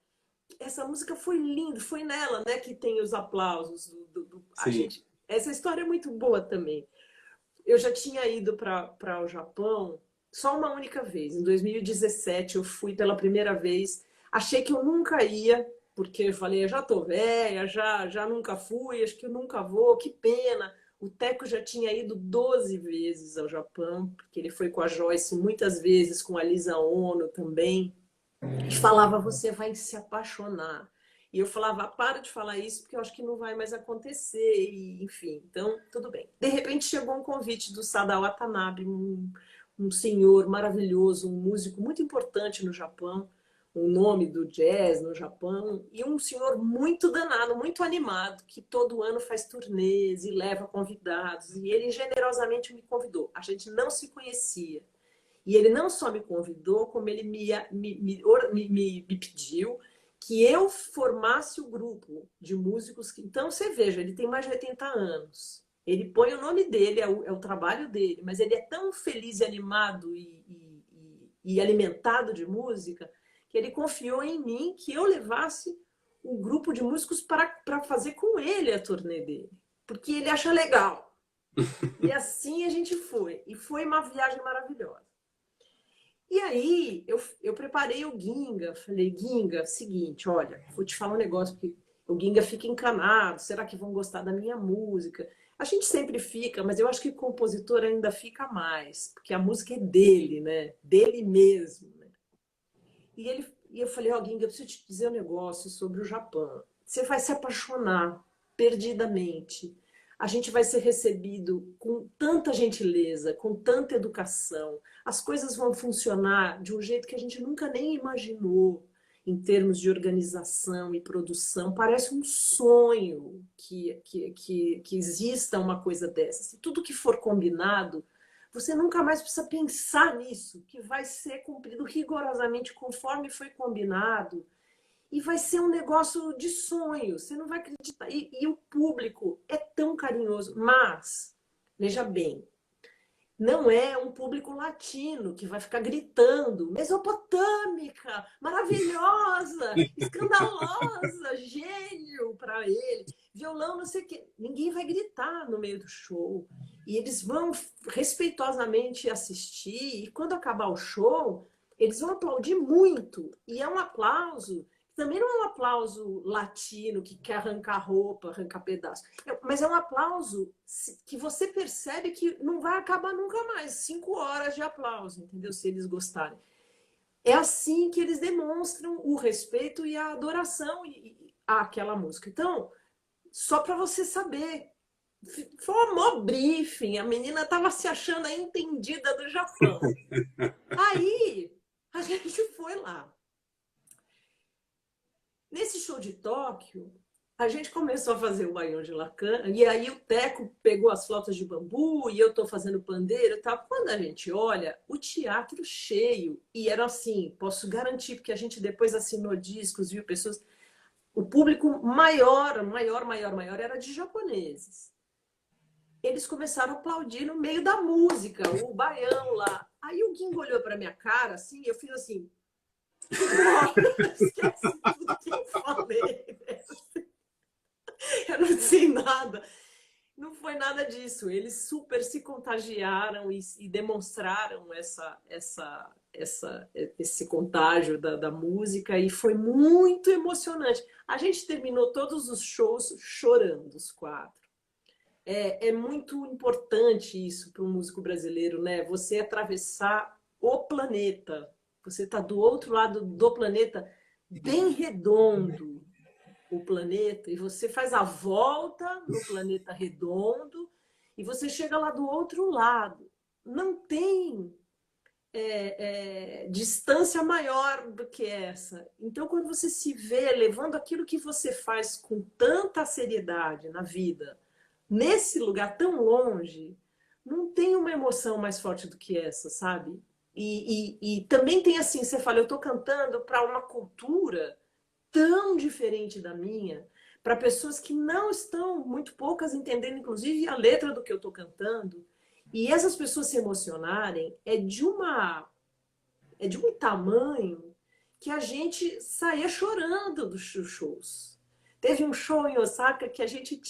Essa música foi linda, foi nela, né, que tem os aplausos a Sim. gente. Essa história é muito boa também. Eu já tinha ido para o Japão só uma única vez. Em 2017 eu fui pela primeira vez. Achei que eu nunca ia, porque eu falei, eu já tô velha, já nunca fui, acho que eu nunca vou, que pena. O Teco já tinha ido 12 vezes ao Japão, porque ele foi com a Joyce muitas vezes, com a Lisa Ono também. E falava, você vai se apaixonar. E eu falava, para de falar isso, porque eu acho que não vai mais acontecer. E, enfim, então, tudo bem. De repente chegou um convite do Sadao Watanabe, um senhor maravilhoso, um músico muito importante no Japão, um nome do jazz no Japão, e um senhor muito danado, muito animado, que todo ano faz turnês e leva convidados. E ele generosamente me convidou. A gente não se conhecia. E ele não só me convidou, como ele me pediu que eu formasse o grupo de músicos. Então, você veja, ele tem mais de 80 anos. Ele põe o nome dele, é o trabalho dele, mas ele é tão feliz e animado e alimentado de música que ele confiou em mim que eu levasse o grupo de músicos para fazer com ele a turnê dele. Porque ele acha legal. E assim a gente foi. E foi uma viagem maravilhosa. E aí eu preparei o Ginga, falei, Ginga, seguinte, olha, vou te falar um negócio, porque o Ginga fica encanado, será que vão gostar da minha música? A gente sempre fica, mas eu acho que o compositor ainda fica mais, porque a música é dele, né? Dele mesmo, né? E eu falei, ó, Ginga, eu preciso te dizer um negócio sobre o Japão. Você vai se apaixonar perdidamente. A gente vai ser recebido com tanta gentileza, com tanta educação. As coisas vão funcionar de um jeito que a gente nunca nem imaginou em termos de organização e produção. Parece um sonho que exista uma coisa dessa. Tudo que for combinado, você nunca mais precisa pensar nisso, que vai ser cumprido rigorosamente conforme foi combinado. E vai ser um negócio de sonho, você não vai acreditar. E o público é tão carinhoso, mas, veja bem, não é um público latino que vai ficar gritando, mesopotâmica, maravilhosa, escandalosa, gênio para ele, violão, não sei o quê. Ninguém vai gritar no meio do show. E eles vão respeitosamente assistir, e quando acabar o show, eles vão aplaudir muito. E é um aplauso também não é um aplauso latino que quer arrancar roupa, arrancar pedaço. Mas é um aplauso que você percebe que não vai acabar nunca mais. 5 horas de aplauso, entendeu? Se eles gostarem. É assim que eles demonstram o respeito e a adoração àquela música. Então, só para você saber, foi um maior briefing. A menina estava se achando a entendida do Japão. Aí, a gente foi lá. Nesse show de Tóquio, a gente começou a fazer o Baião de Lacan, e aí o Teco pegou as flautas de bambu, e eu estou fazendo pandeiro e tal. Quando a gente olha, o teatro cheio, e era assim, posso garantir, porque a gente depois assinou discos, viu pessoas... O público maior era de japoneses. Eles começaram a aplaudir no meio da música, o baião lá. Aí o Guingo olhou para minha cara, assim, eu fiz assim... Esquece tudo que eu falei. Eu não sei nada. Não foi nada disso. Eles super se contagiaram e demonstraram esse contágio da música e foi muito emocionante. A gente terminou todos os shows chorando, os 4. É muito importante isso para um músico brasileiro, né? Você atravessar o planeta. Você está do outro lado do planeta, bem redondo o planeta, e você faz a volta no planeta redondo, e você chega lá do outro lado. não tem distância maior do que essa. Então, quando você se vê levando aquilo que você faz com tanta seriedade na vida, nesse lugar tão longe, não tem uma emoção mais forte do que essa, sabe? E também tem assim, você fala, eu estou cantando para uma cultura tão diferente da minha, para pessoas que não estão, muito poucas, entendendo, inclusive, a letra do que eu estou cantando. E essas pessoas se emocionarem é de um tamanho que a gente saía chorando dos shows. Teve um show em Osaka que a gente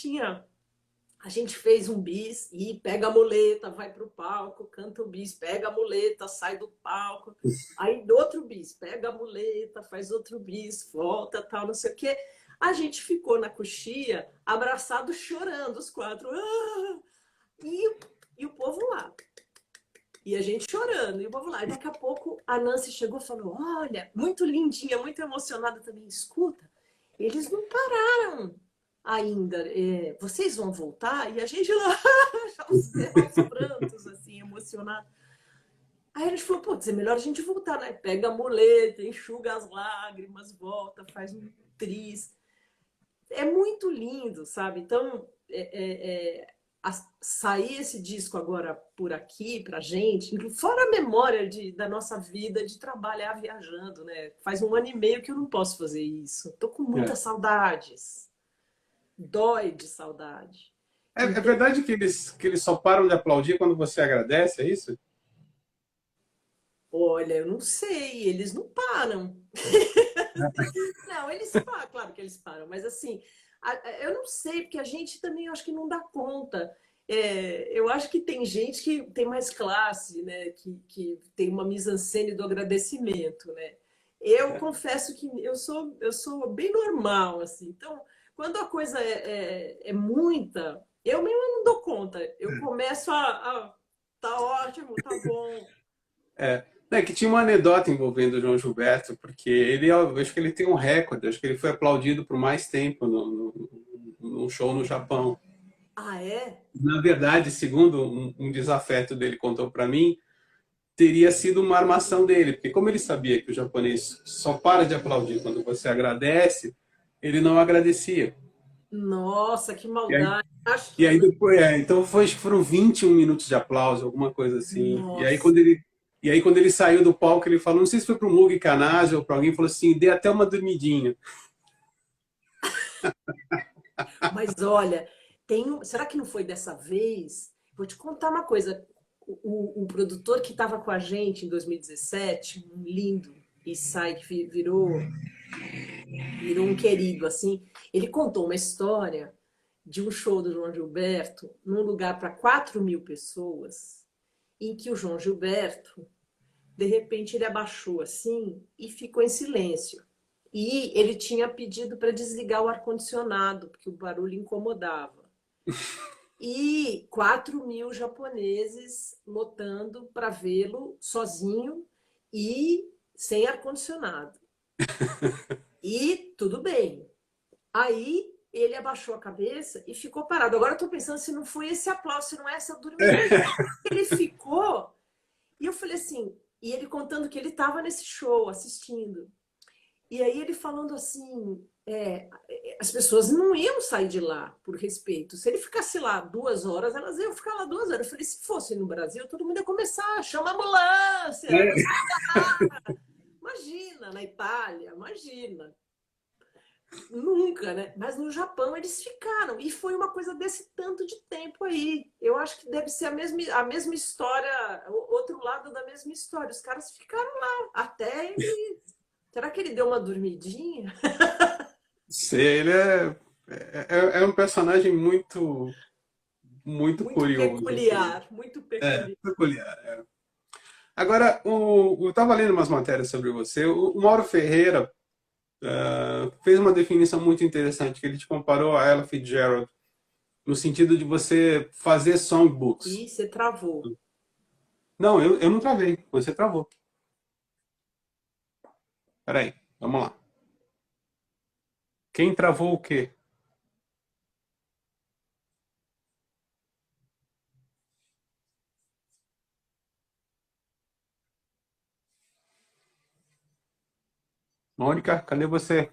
fez um bis e pega a muleta, vai para o palco, canta o bis, pega a muleta, sai do palco. Aí outro bis, pega a muleta, faz outro bis, volta, tal, não sei o quê. A gente ficou na coxia, abraçado, chorando, os quatro. Ah! E o povo lá. E a gente chorando, e o povo lá. E daqui a pouco a Nancy chegou e falou: olha, muito lindinha, muito emocionada também. Escuta, eles não pararam ainda. Vocês vão voltar? E a gente lá, aos prantos, assim, emocionado. Aí a gente falou: putz, é melhor a gente voltar, né? Pega a muleta, enxuga as lágrimas, volta, faz um tris. É muito lindo, sabe? Então, sair esse disco agora por aqui pra gente, fora a memória da nossa vida de trabalhar viajando, né? Faz 1 ano e meio que eu não posso fazer isso. Tô com muitas saudades. Dói de saudade. É verdade que eles só param de aplaudir quando você agradece, é isso? Olha, eu não sei, eles não param. Não, eles param, claro que eles param, mas assim, eu não sei, porque a gente também acho que não dá conta. Eu acho que tem gente que tem mais classe, né? Que tem uma mise-en-scène do agradecimento, né? Eu confesso que eu sou bem normal, assim. Então, quando a coisa é muita, eu mesmo não dou conta. Eu começo tá ótimo, tá bom. É que tinha uma anedota envolvendo o João Gilberto, porque eu acho que ele tem um recorde, acho que ele foi aplaudido por mais tempo num show no Japão. Ah, é? Na verdade, segundo um desafeto dele contou para mim, teria sido uma armação dele, porque como ele sabia que o japonês só para de aplaudir quando você agradece, ele não agradecia. Nossa, que E aí, maldade. Acho e que. aí depois, então acho que foram 21 minutos de aplauso, alguma coisa assim. Nossa. E aí quando ele saiu do palco, ele falou, não sei se foi para o Mugi Kanase ou para alguém, falou assim, dê até uma dormidinha. Mas olha, será que não foi dessa vez? Vou te contar uma coisa. O produtor que estava com a gente em 2017, um lindo, Isai, que virou um querido, assim, ele contou uma história de um show do João Gilberto num lugar para 4.000 pessoas, em que o João Gilberto, de repente, ele abaixou assim e ficou em silêncio. E ele tinha pedido para desligar o ar-condicionado, porque o barulho incomodava. E 4.000 japoneses lotando para vê-lo sozinho e sem ar-condicionado. E tudo bem. Aí ele abaixou a cabeça e ficou parado. Agora eu estou pensando se não foi esse aplauso, se não é essa dormidinha. Ele ficou, e eu falei assim, e ele contando que ele estava nesse show, assistindo. E aí ele falando assim, as pessoas não iam sair de lá por respeito. Se ele ficasse lá 2 horas, elas iam ficar lá 2 horas. Eu falei, se fosse no Brasil, todo mundo ia começar, chama a ambulância, não sei lá. Imagina, na Itália, imagina. Nunca, né? Mas no Japão eles ficaram. E foi uma coisa desse tanto de tempo aí. Eu acho que deve ser a mesma história, o outro lado da mesma história. Os caras ficaram lá até ele. Será que ele deu uma dormidinha? Ele é um personagem muito, muito Muito curioso, assim. peculiar, muito peculiar. Peculiar. Agora, eu estava lendo umas matérias sobre você. O Mauro Ferreira fez uma definição muito interessante, que ele te comparou a Ella Fitzgerald, no sentido de você fazer songbooks. E você travou. Não, eu não travei, você travou. Peraí, vamos lá. Quem travou o quê? Mônica, cadê você?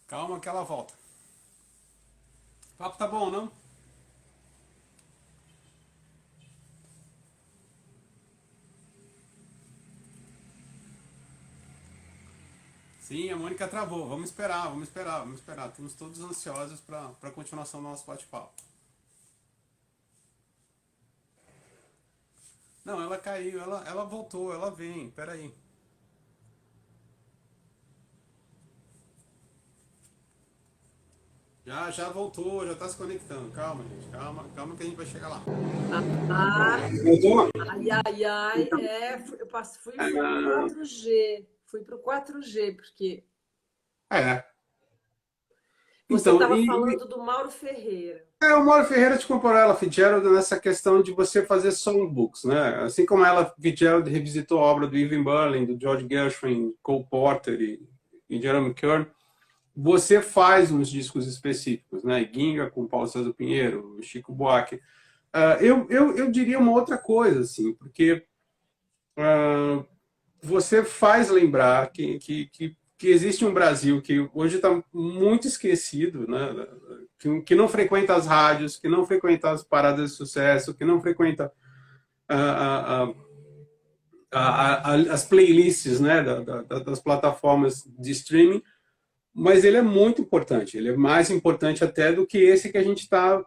Calma que ela volta. O papo tá bom, não? Sim, a Mônica travou. Vamos esperar, vamos esperar, vamos esperar. Estamos todos ansiosos para a continuação do nosso bate-papo. Não, ela caiu, ela voltou, ela vem. Peraí. Já voltou, já tá se conectando. Calma, gente. Calma, calma que a gente vai chegar lá. Ah, Voltou? ai, ai, ai, fui pro 4G, fui pro 4G, porque É. você Então, estava falando do Mauro Ferreira. o Mauro Ferreira te comparou a Ella Fitzgerald nessa questão de você fazer songbooks, né? Assim como ela Fitzgerald revisitou a obra do Irving Berlin, do George Gershwin, Cole Porter e Jeremy Kern, você faz uns discos específicos, né? Ginga com Paulo César Pinheiro, Chico Buarque. Eu diria uma outra coisa, assim, porque você faz lembrar que existe um Brasil que hoje está muito esquecido, né? Que não frequenta as rádios, que não frequenta as paradas de sucesso, que não frequenta a, a, as playlists, né? Das plataformas de streaming, mas ele é muito importante, ele é mais importante até do que esse que a gente tá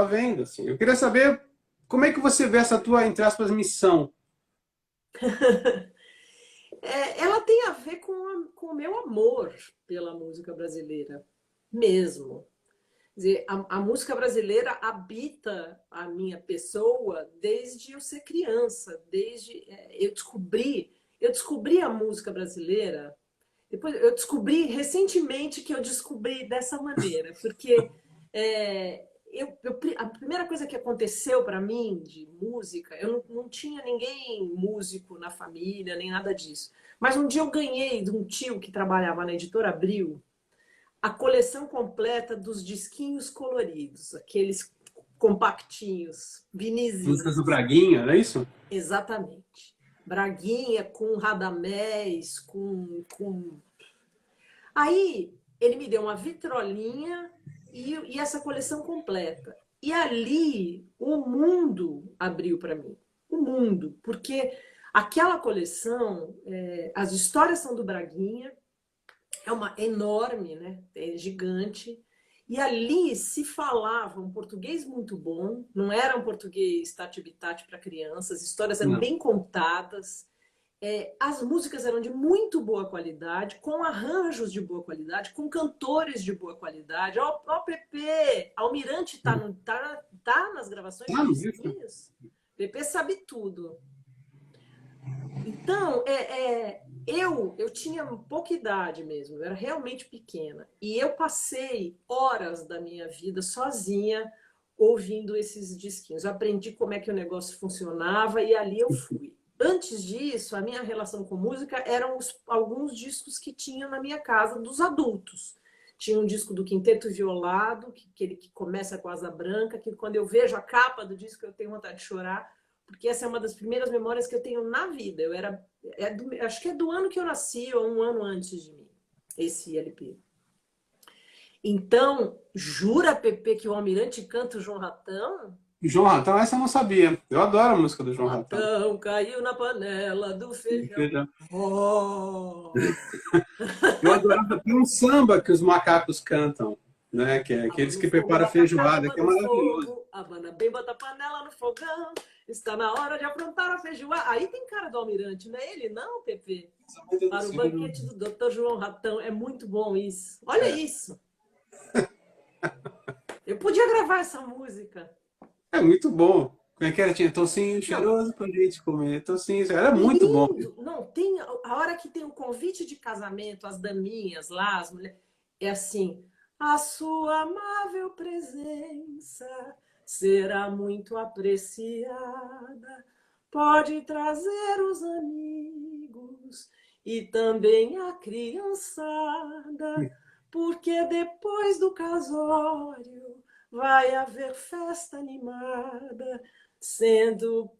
vendo. Assim. Eu queria saber como é que você vê essa tua, entre aspas, missão. Ela tem a ver com o meu amor pela música brasileira, mesmo. Quer dizer, a música brasileira habita a minha pessoa desde eu ser criança, desde eu descobri a música brasileira. Depois eu descobri recentemente que eu descobri dessa maneira, porque a primeira coisa que aconteceu para mim de música, eu não tinha ninguém músico na família, nem nada disso. Mas um dia eu ganhei de um tio que trabalhava na editora Abril a coleção completa dos disquinhos coloridos, aqueles compactinhos, Músicas do vinizinhos. Braguinha, não é isso? Exatamente. Braguinha com Radamés, Aí ele me deu uma vitrolinha e essa coleção completa. E ali o mundo abriu para mim. O mundo. Porque aquela coleção, as histórias são do Braguinha, é uma enorme, né? É gigante. E ali se falava um português muito bom, não era um português tati-bitati para crianças, as histórias eram Não. bem contadas, as músicas eram de muito boa qualidade, com arranjos de boa qualidade, com cantores de boa qualidade. Ó, Pepe, Almirante tá nas gravações Ah, de não viu? disquinhos? Pepe sabe tudo. Então, eu tinha pouca idade mesmo, eu era realmente pequena. E eu passei horas da minha vida sozinha ouvindo esses disquinhos. Eu aprendi como é que o negócio funcionava e ali eu fui. Antes disso, a minha relação com música eram alguns discos que tinha na minha casa dos adultos. Tinha um disco do Quinteto Violado, aquele que começa com Asa Branca, que quando eu vejo a capa do disco eu tenho vontade de chorar, porque essa é uma das primeiras memórias que eu tenho na vida. Acho que é do ano que eu nasci, ou um ano antes de mim, esse LP. Então, jura, Pepe, que o Almirante canta o João Ratão? João Ratão, essa eu não sabia. Eu adoro a música do João Ratão. Ratão caiu na panela do feijão. Veja, Oh! eu adorava, tem um samba que os macacos cantam, né? Que é Água aqueles no que fogo, preparam a bota a feijoada, carva que é no maravilhoso. fogo, abana bem, bota a panela no fogão, está na hora de aprontar a feijoada. Aí tem cara do Almirante, não é ele não, Pepe? Para o banquete do Dr. João Ratão. É muito bom isso. Olha isso. Eu podia gravar essa música. É muito bom. Como é que era? Tinha tocinho Não, cheiroso pra gente comer. Tocinho, era muito bom. lindo. Não, tem a hora que tem o convite de casamento, as daminhas lá, as mulheres, é assim: a sua amável presença será muito apreciada. Pode trazer os amigos e também a criançada porque depois do casório vai haver festa animada, sendo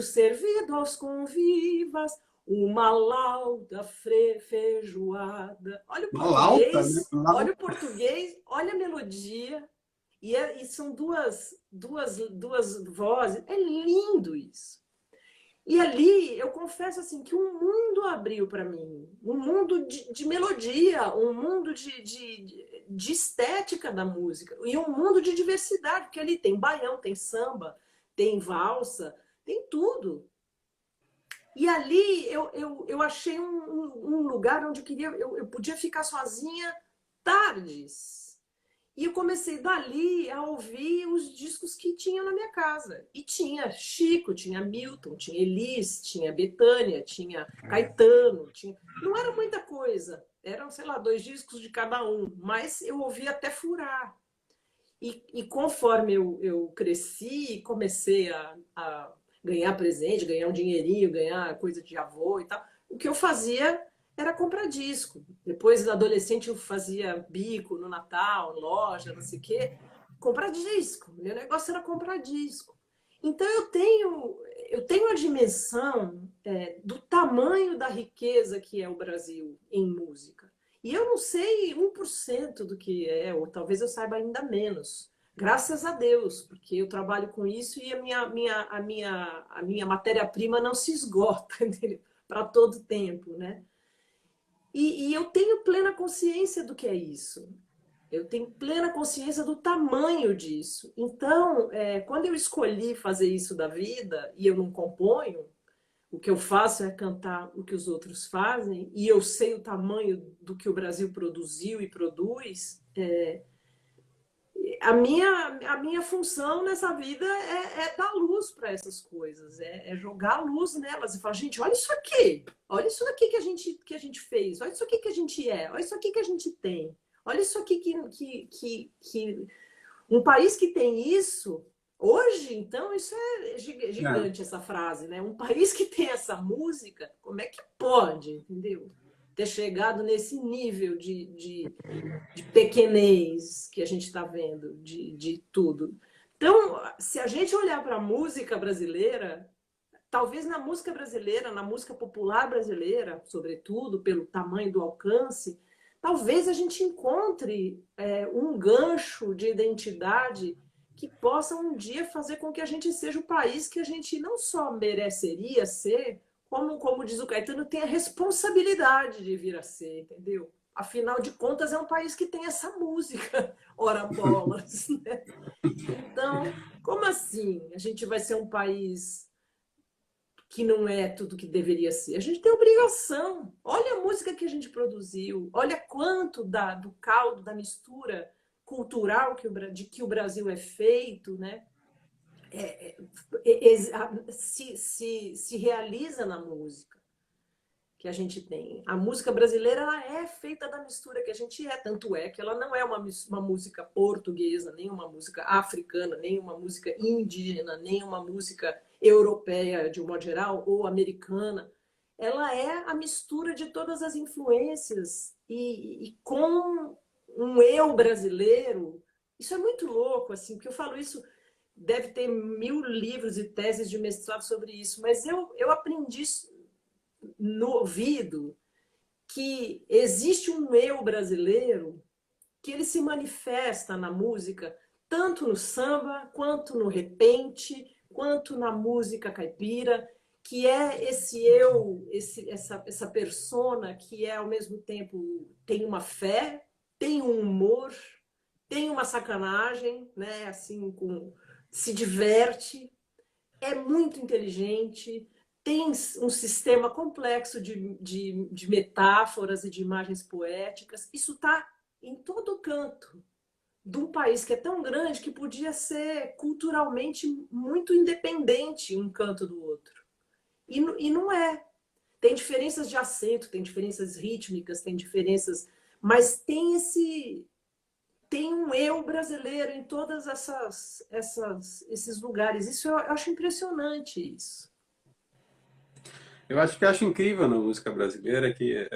servido aos convivas uma lauda feijoada. Malauta, né? Olha o português, olha a melodia. E são duas vozes. É lindo isso. E ali, eu confesso assim, que um mundo abriu para mim. Um mundo de melodia, um mundo de estética da música. E um mundo de diversidade, porque ali tem baião, tem samba, tem valsa, tem tudo. E ali eu achei um lugar onde eu podia ficar sozinha tardes. E eu comecei dali a ouvir os discos que tinham na minha casa. E tinha Chico, tinha Milton, tinha Elis, tinha Bethânia, tinha Caetano. Não era muita coisa. Eram, sei lá, 2 discos de cada um. Mas eu ouvia até furar. E conforme eu cresci e comecei a ganhar presente, ganhar um dinheirinho, ganhar coisa de avô e tal, o que eu fazia era comprar disco. Depois, adolescente, eu fazia bico no Natal, loja, não sei o quê. Comprar disco. Meu negócio era comprar disco. Então, eu tenho a dimensão do tamanho da riqueza que é o Brasil em música. E eu não sei 1% do que é, ou talvez eu saiba ainda menos. Graças a Deus, porque eu trabalho com isso e a minha matéria-prima não se esgota para todo tempo, né? E eu tenho plena consciência do que é isso. Eu tenho plena consciência do tamanho disso. Então, quando eu escolhi fazer isso da vida e eu não componho, o que eu faço é cantar o que os outros fazem, e eu sei o tamanho do que o Brasil produziu e produz, a minha função nessa vida é dar luz para essas coisas, é jogar luz nelas e falar, gente, olha isso aqui que a gente fez, olha isso aqui que a gente é, olha isso aqui que a gente tem, olha isso aqui que um país que tem isso, hoje, então, isso é gigante, essa frase, né? Um país que tem essa música, como é que pode, entendeu? Ter chegado nesse nível de pequenez que a gente está vendo, de tudo. Então, se a gente olhar para a música brasileira, talvez na música brasileira, na música popular brasileira, sobretudo pelo tamanho do alcance, talvez a gente encontre um gancho de identidade que possa um dia fazer com que a gente seja o país que a gente não só mereceria ser, como diz o Caetano, tem a responsabilidade de vir a ser, entendeu? Afinal de contas, é um país que tem essa música, ora bolas, né? Então, como assim a gente vai ser um país que não é tudo que deveria ser? A gente tem obrigação. Olha a música que a gente produziu, olha quanto do caldo, da mistura cultural de que o Brasil é feito, né? Se realiza na música que a gente tem. A música brasileira ela é feita da mistura que a gente é, tanto é que ela não é uma música portuguesa, nem uma música africana, nem uma música indígena, nem uma música europeia de um modo geral, ou americana. Ela é a mistura de todas as influências e com um eu brasileiro. Isso é muito louco, assim, porque eu falo isso, deve ter 1000 livros e teses de mestrado sobre isso, mas eu aprendi no ouvido que existe um eu brasileiro que ele se manifesta na música, tanto no samba, quanto no repente, quanto na música caipira, que é esse eu, essa persona que é ao mesmo tempo tem uma fé, tem um humor, tem uma sacanagem, né? Assim, se diverte, é muito inteligente, tem um sistema complexo de metáforas e de imagens poéticas. Isso está em todo canto de um país que é tão grande que podia ser culturalmente muito independente um canto do outro. E não é. Tem diferenças de acento, tem diferenças rítmicas, tem diferenças, mas tem um eu brasileiro em todas esses lugares. Isso eu acho impressionante isso. Eu acho incrível na música brasileira que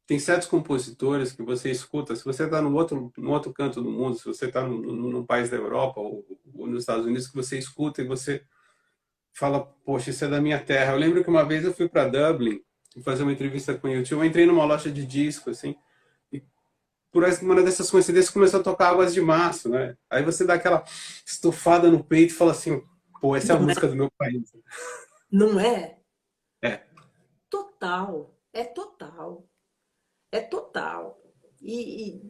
tem certos compositores que você escuta, se você está no outro canto do mundo, se você está num país da Europa ou nos Estados Unidos, que você escuta e você fala, poxa, isso é da minha terra. Eu lembro que uma vez eu fui para Dublin fazer uma entrevista com o YouTube, eu entrei numa loja de disco, assim, e por uma dessas coincidências começou a tocar Águas de Março, né? Aí você dá aquela estufada no peito e fala assim, pô, essa é a Não é? música do meu país. Não é? É. Total. É total. É total. E,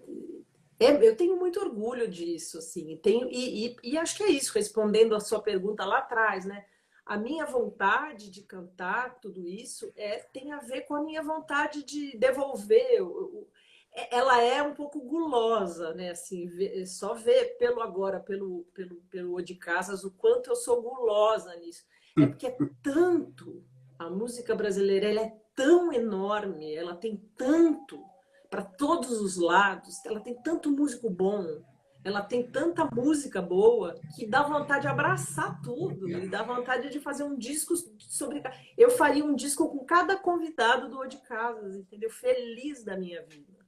eu tenho muito orgulho disso, assim. E acho que é isso, respondendo a sua pergunta lá atrás, né? A minha vontade de cantar tudo isso tem a ver com a minha vontade de devolver. Ela é um pouco gulosa, né? Assim, só ver pelo agora, pelo O de Casas, o quanto eu sou gulosa nisso. É porque é tanto. A música brasileira, ela é tão enorme, ela tem tanto para todos os lados, ela tem tanto músico bom, ela tem tanta música boa que dá vontade de abraçar tudo e dá vontade de fazer um disco sobre. Eu faria um disco com cada convidado do O de Casas, entendeu? Feliz da minha vida.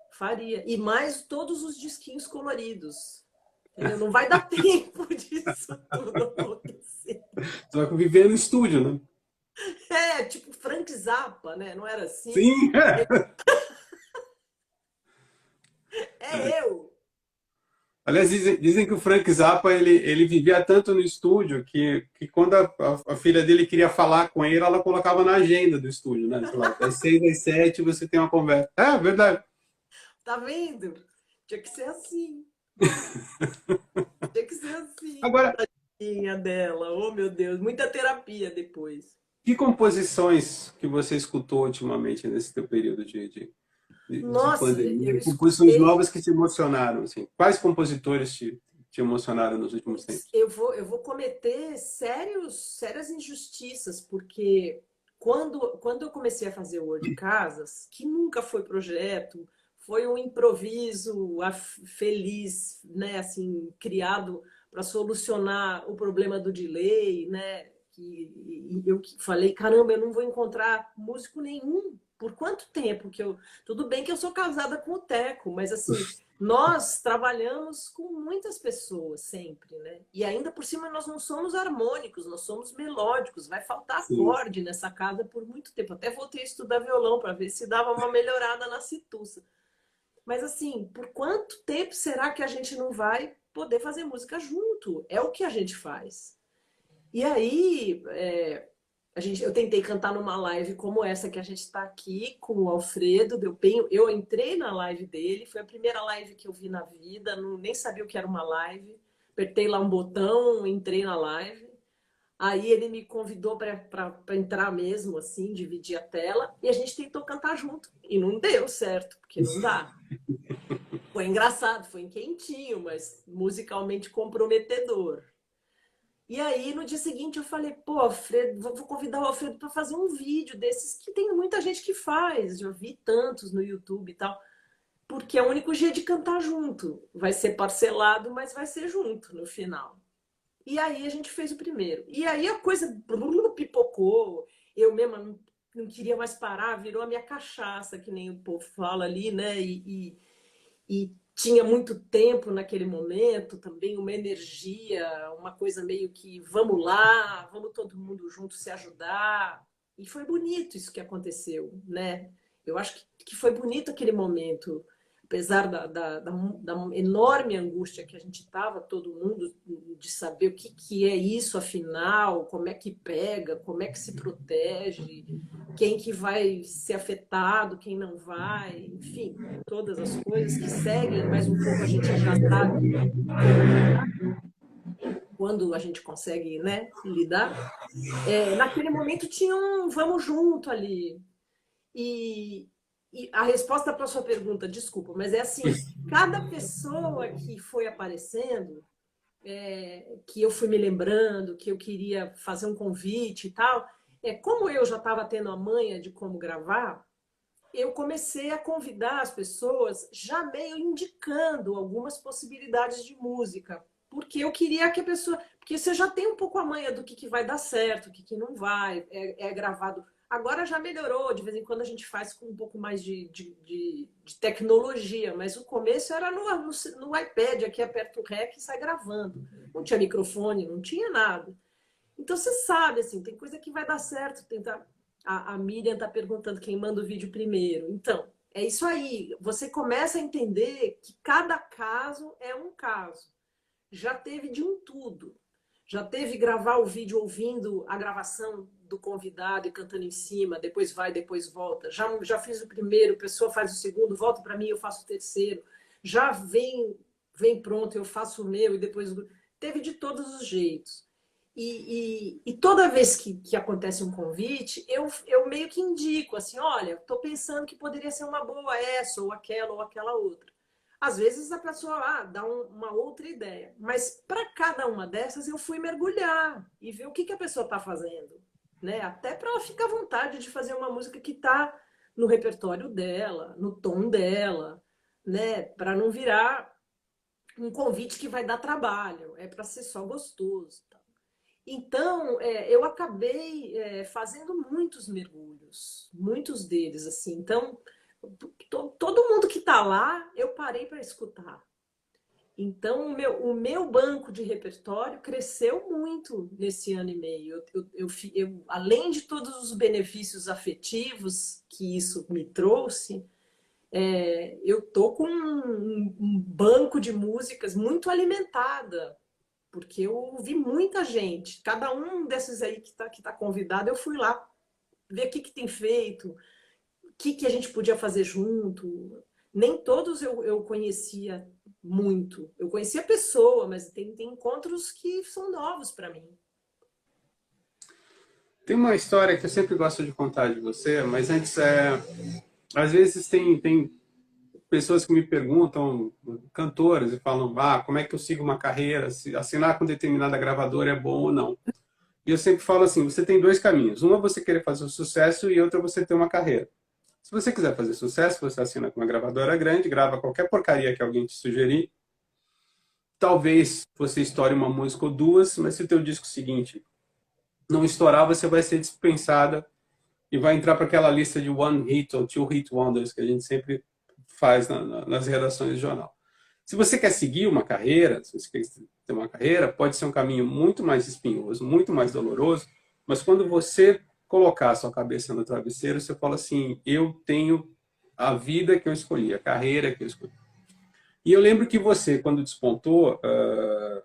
Faria. E mais todos os disquinhos coloridos. Entendeu? Não vai dar tempo disso tudo acontecer. Você vai viver no estúdio, né? É, tipo Frank Zappa, né? Não era assim? Sim! É eu. Aliás, dizem que o Frank Zappa ele vivia tanto no estúdio que quando a filha dele queria falar com ele, ela colocava na agenda do estúdio, né? Sei lá, das 6 às 7 você tem uma conversa. É, verdade. Tá vendo? Tinha que ser assim. Tinha que ser assim. Agora, Tadinha dela. Oh, meu Deus. Muita terapia depois. que composições que você escutou ultimamente nesse teu período de Nossa, eu pandemia? Composições escutei. novas que te emocionaram, assim. Quais compositores te emocionaram nos últimos tempos? Eu vou cometer sérias injustiças, porque quando eu comecei a fazer o Word Casas, que nunca foi projeto, foi um improviso feliz, né, assim, criado para solucionar o problema do delay, né? E eu falei, caramba, eu não vou encontrar músico nenhum. Por quanto tempo que eu. Tudo bem que eu sou casada com o Teco, mas assim, nós trabalhamos com muitas pessoas sempre, né? E ainda por cima nós não somos harmônicos, nós somos melódicos. Vai faltar Sim. acorde nessa casa por muito tempo. Até voltei a estudar violão para ver se dava uma melhorada na situça. Mas assim, por quanto tempo será que a gente não vai poder fazer música junto? É o que a gente faz. E aí, eu tentei cantar numa live como essa que a gente está aqui com o Alfredo Delpenho. Eu entrei na live dele, foi a primeira live que eu vi na vida, nem sabia o que era uma live. Apertei lá um botão, entrei na live. Aí ele me convidou para entrar mesmo, assim, dividir a tela, e a gente tentou cantar junto. E não deu certo, porque não dá. Foi engraçado, foi quentinho, mas musicalmente comprometedor. E aí, no dia seguinte, eu falei, pô, Alfredo, vou convidar o Alfredo para fazer um vídeo desses que tem muita gente que faz. Já vi tantos no YouTube e tal. Porque é o único jeito de cantar junto. Vai ser parcelado, mas vai ser junto no final. E aí a gente fez o primeiro. E aí a coisa pipocou. Eu mesma não queria mais parar, virou a minha cachaça, que nem o povo fala ali, né? E tinha muito tempo naquele momento, também uma energia, uma coisa meio que vamos lá, vamos todo mundo junto se ajudar. E foi bonito isso que aconteceu, né? Eu acho que foi bonito aquele momento, apesar da enorme angústia que a gente estava, todo mundo, de saber o que é isso afinal, como é que pega, como é que se protege, quem que vai ser afetado, quem não vai, enfim, todas as coisas que seguem, mas um pouco a gente já sabe como lidar, quando a gente consegue, né, lidar. Naquele momento tinha um vamos junto ali. E, e a resposta para a sua pergunta, desculpa, mas é assim, cada pessoa que foi aparecendo, que eu fui me lembrando, que eu queria fazer um convite e tal, como eu já estava tendo a manha de como gravar, eu comecei a convidar as pessoas já meio indicando algumas possibilidades de música, porque eu queria que a pessoa... Porque você já tem um pouco a manha do que vai dar certo, o que não vai, é gravado... Agora já melhorou, de vez em quando a gente faz com um pouco mais de tecnologia, mas o começo era no iPad, aqui aperta o REC e sai gravando. Não tinha microfone, não tinha nada. Então você sabe, assim, tem coisa que vai dar certo. A Miriam está perguntando quem manda o vídeo primeiro. Então, é isso aí. Você começa a entender que cada caso é um caso. Já teve de um tudo. Já teve gravar o vídeo ouvindo a gravação do convidado e cantando em cima, depois vai, depois volta. Já fiz o primeiro, a pessoa faz o segundo, volta para mim, eu faço o terceiro. Já vem pronto, eu faço o meu e depois... Teve de todos os jeitos. E toda vez que acontece um convite, eu meio que indico assim, olha, estou pensando que poderia ser uma boa essa, ou aquela outra. Às vezes a pessoa dá uma outra ideia, mas para cada uma dessas eu fui mergulhar e ver o que a pessoa está fazendo, né? Até para ela ficar à vontade de fazer uma música que está no repertório dela, no tom dela, né? Para não virar um convite que vai dar trabalho, é para ser só gostoso. Então, eu acabei fazendo muitos mergulhos, muitos deles, assim. Então, todo mundo que está lá, eu parei para escutar. Então, o meu banco de repertório cresceu muito nesse ano e meio. Além de todos os benefícios afetivos que isso me trouxe, eu tô com um banco de músicas muito alimentada, porque eu ouvi muita gente. Cada um desses aí que tá convidado, eu fui lá ver o que tem feito, o que a gente podia fazer junto. Nem todos eu conhecia muito. Eu conhecia a pessoa, mas tem encontros que são novos para mim. Tem uma história que eu sempre gosto de contar de você, mas antes, às vezes tem pessoas que me perguntam, cantores, e falam, como é que eu sigo uma carreira, se assinar com determinada gravadora é bom ou não. E eu sempre falo assim, você tem dois caminhos. Uma é você querer fazer um sucesso e outra é você ter uma carreira. Se você quiser fazer sucesso, você assina com uma gravadora grande, grava qualquer porcaria que alguém te sugerir. Talvez você estoure uma música ou duas, mas se o teu disco seguinte não estourar, você vai ser dispensada e vai entrar para aquela lista de one hit ou two hit wonders que a gente sempre faz nas redações de jornal. Se você quer seguir uma carreira, se você quer ter uma carreira, pode ser um caminho muito mais espinhoso, muito mais doloroso, mas quando você colocar a sua cabeça no travesseiro, você fala assim, eu tenho a vida que eu escolhi, a carreira que eu escolhi. E eu lembro que você, quando despontou,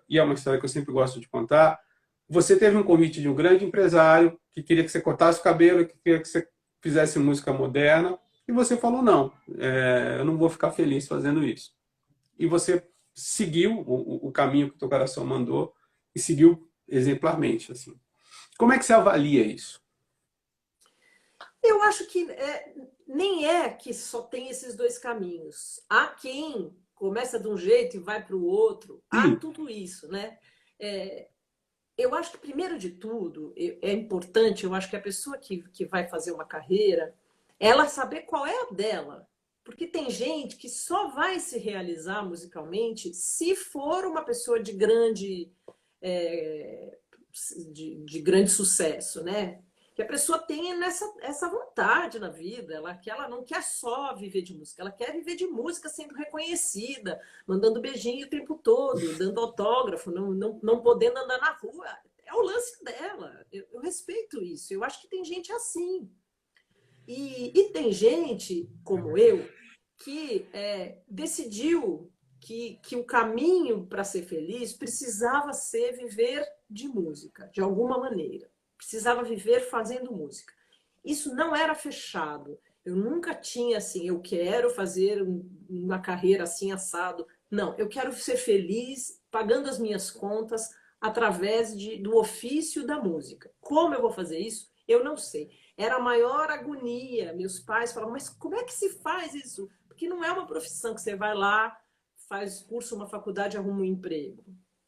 e é uma história que eu sempre gosto de contar, você teve um convite de um grande empresário que queria que você cortasse o cabelo, que queria que você fizesse música moderna, e você falou, não, eu não vou ficar feliz fazendo isso. E você seguiu o caminho que o teu coração mandou e seguiu exemplarmente. Assim. Como é que você avalia isso? Eu acho que nem é que só tem esses dois caminhos. Há quem começa de um jeito e vai para o outro. Há tudo isso, né? Eu acho que, primeiro de tudo, é importante, eu acho que a pessoa que vai fazer uma carreira, ela saber qual é a dela. Porque tem gente que só vai se realizar musicalmente se for uma pessoa de grande sucesso, né? Que a pessoa tenha essa vontade na vida, que ela não quer só viver de música, ela quer viver de música sendo reconhecida, mandando beijinho o tempo todo, dando autógrafo, não podendo andar na rua. É o lance dela. Eu respeito isso. Eu acho que tem gente assim. E tem gente, como eu, que decidiu que o caminho para ser feliz precisava ser viver de música, de alguma maneira. Precisava viver fazendo música. Isso não era fechado. Eu nunca tinha assim, eu quero fazer uma carreira assim, assado. Não, eu quero ser feliz pagando as minhas contas através do ofício da música. Como eu vou fazer isso? Eu não sei. Era a maior agonia. Meus pais falavam, mas como é que se faz isso? Porque não é uma profissão que você vai lá, faz curso, uma faculdade, arruma um emprego.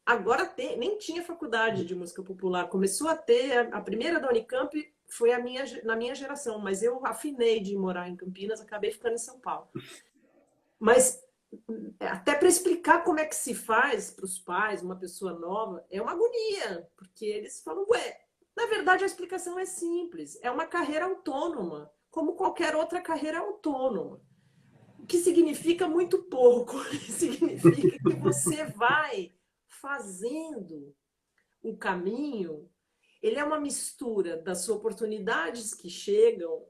Agora nem tinha faculdade de música popular. Começou a ter, a primeira da Unicamp foi na minha geração, mas eu afinei de morar em Campinas, acabei ficando em São Paulo. Mas até para explicar como é que se faz para os pais, uma pessoa nova, é uma agonia, porque eles falam, Na verdade, a explicação é simples. É uma carreira autônoma, como qualquer outra carreira autônoma. O que significa muito pouco. Significa que você vai fazendo o caminho. Ele é uma mistura das oportunidades que chegam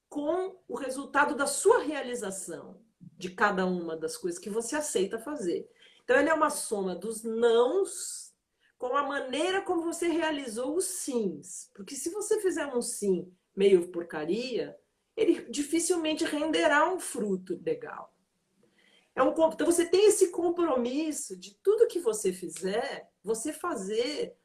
com o resultado da sua realização de cada uma das coisas que você aceita fazer. Então, ele é uma soma dos nãos com a maneira como você realizou os sims. Porque se você fizer um sim meio porcaria, ele dificilmente renderá um fruto legal. Então, você tem esse compromisso de tudo que você fizer, você fazer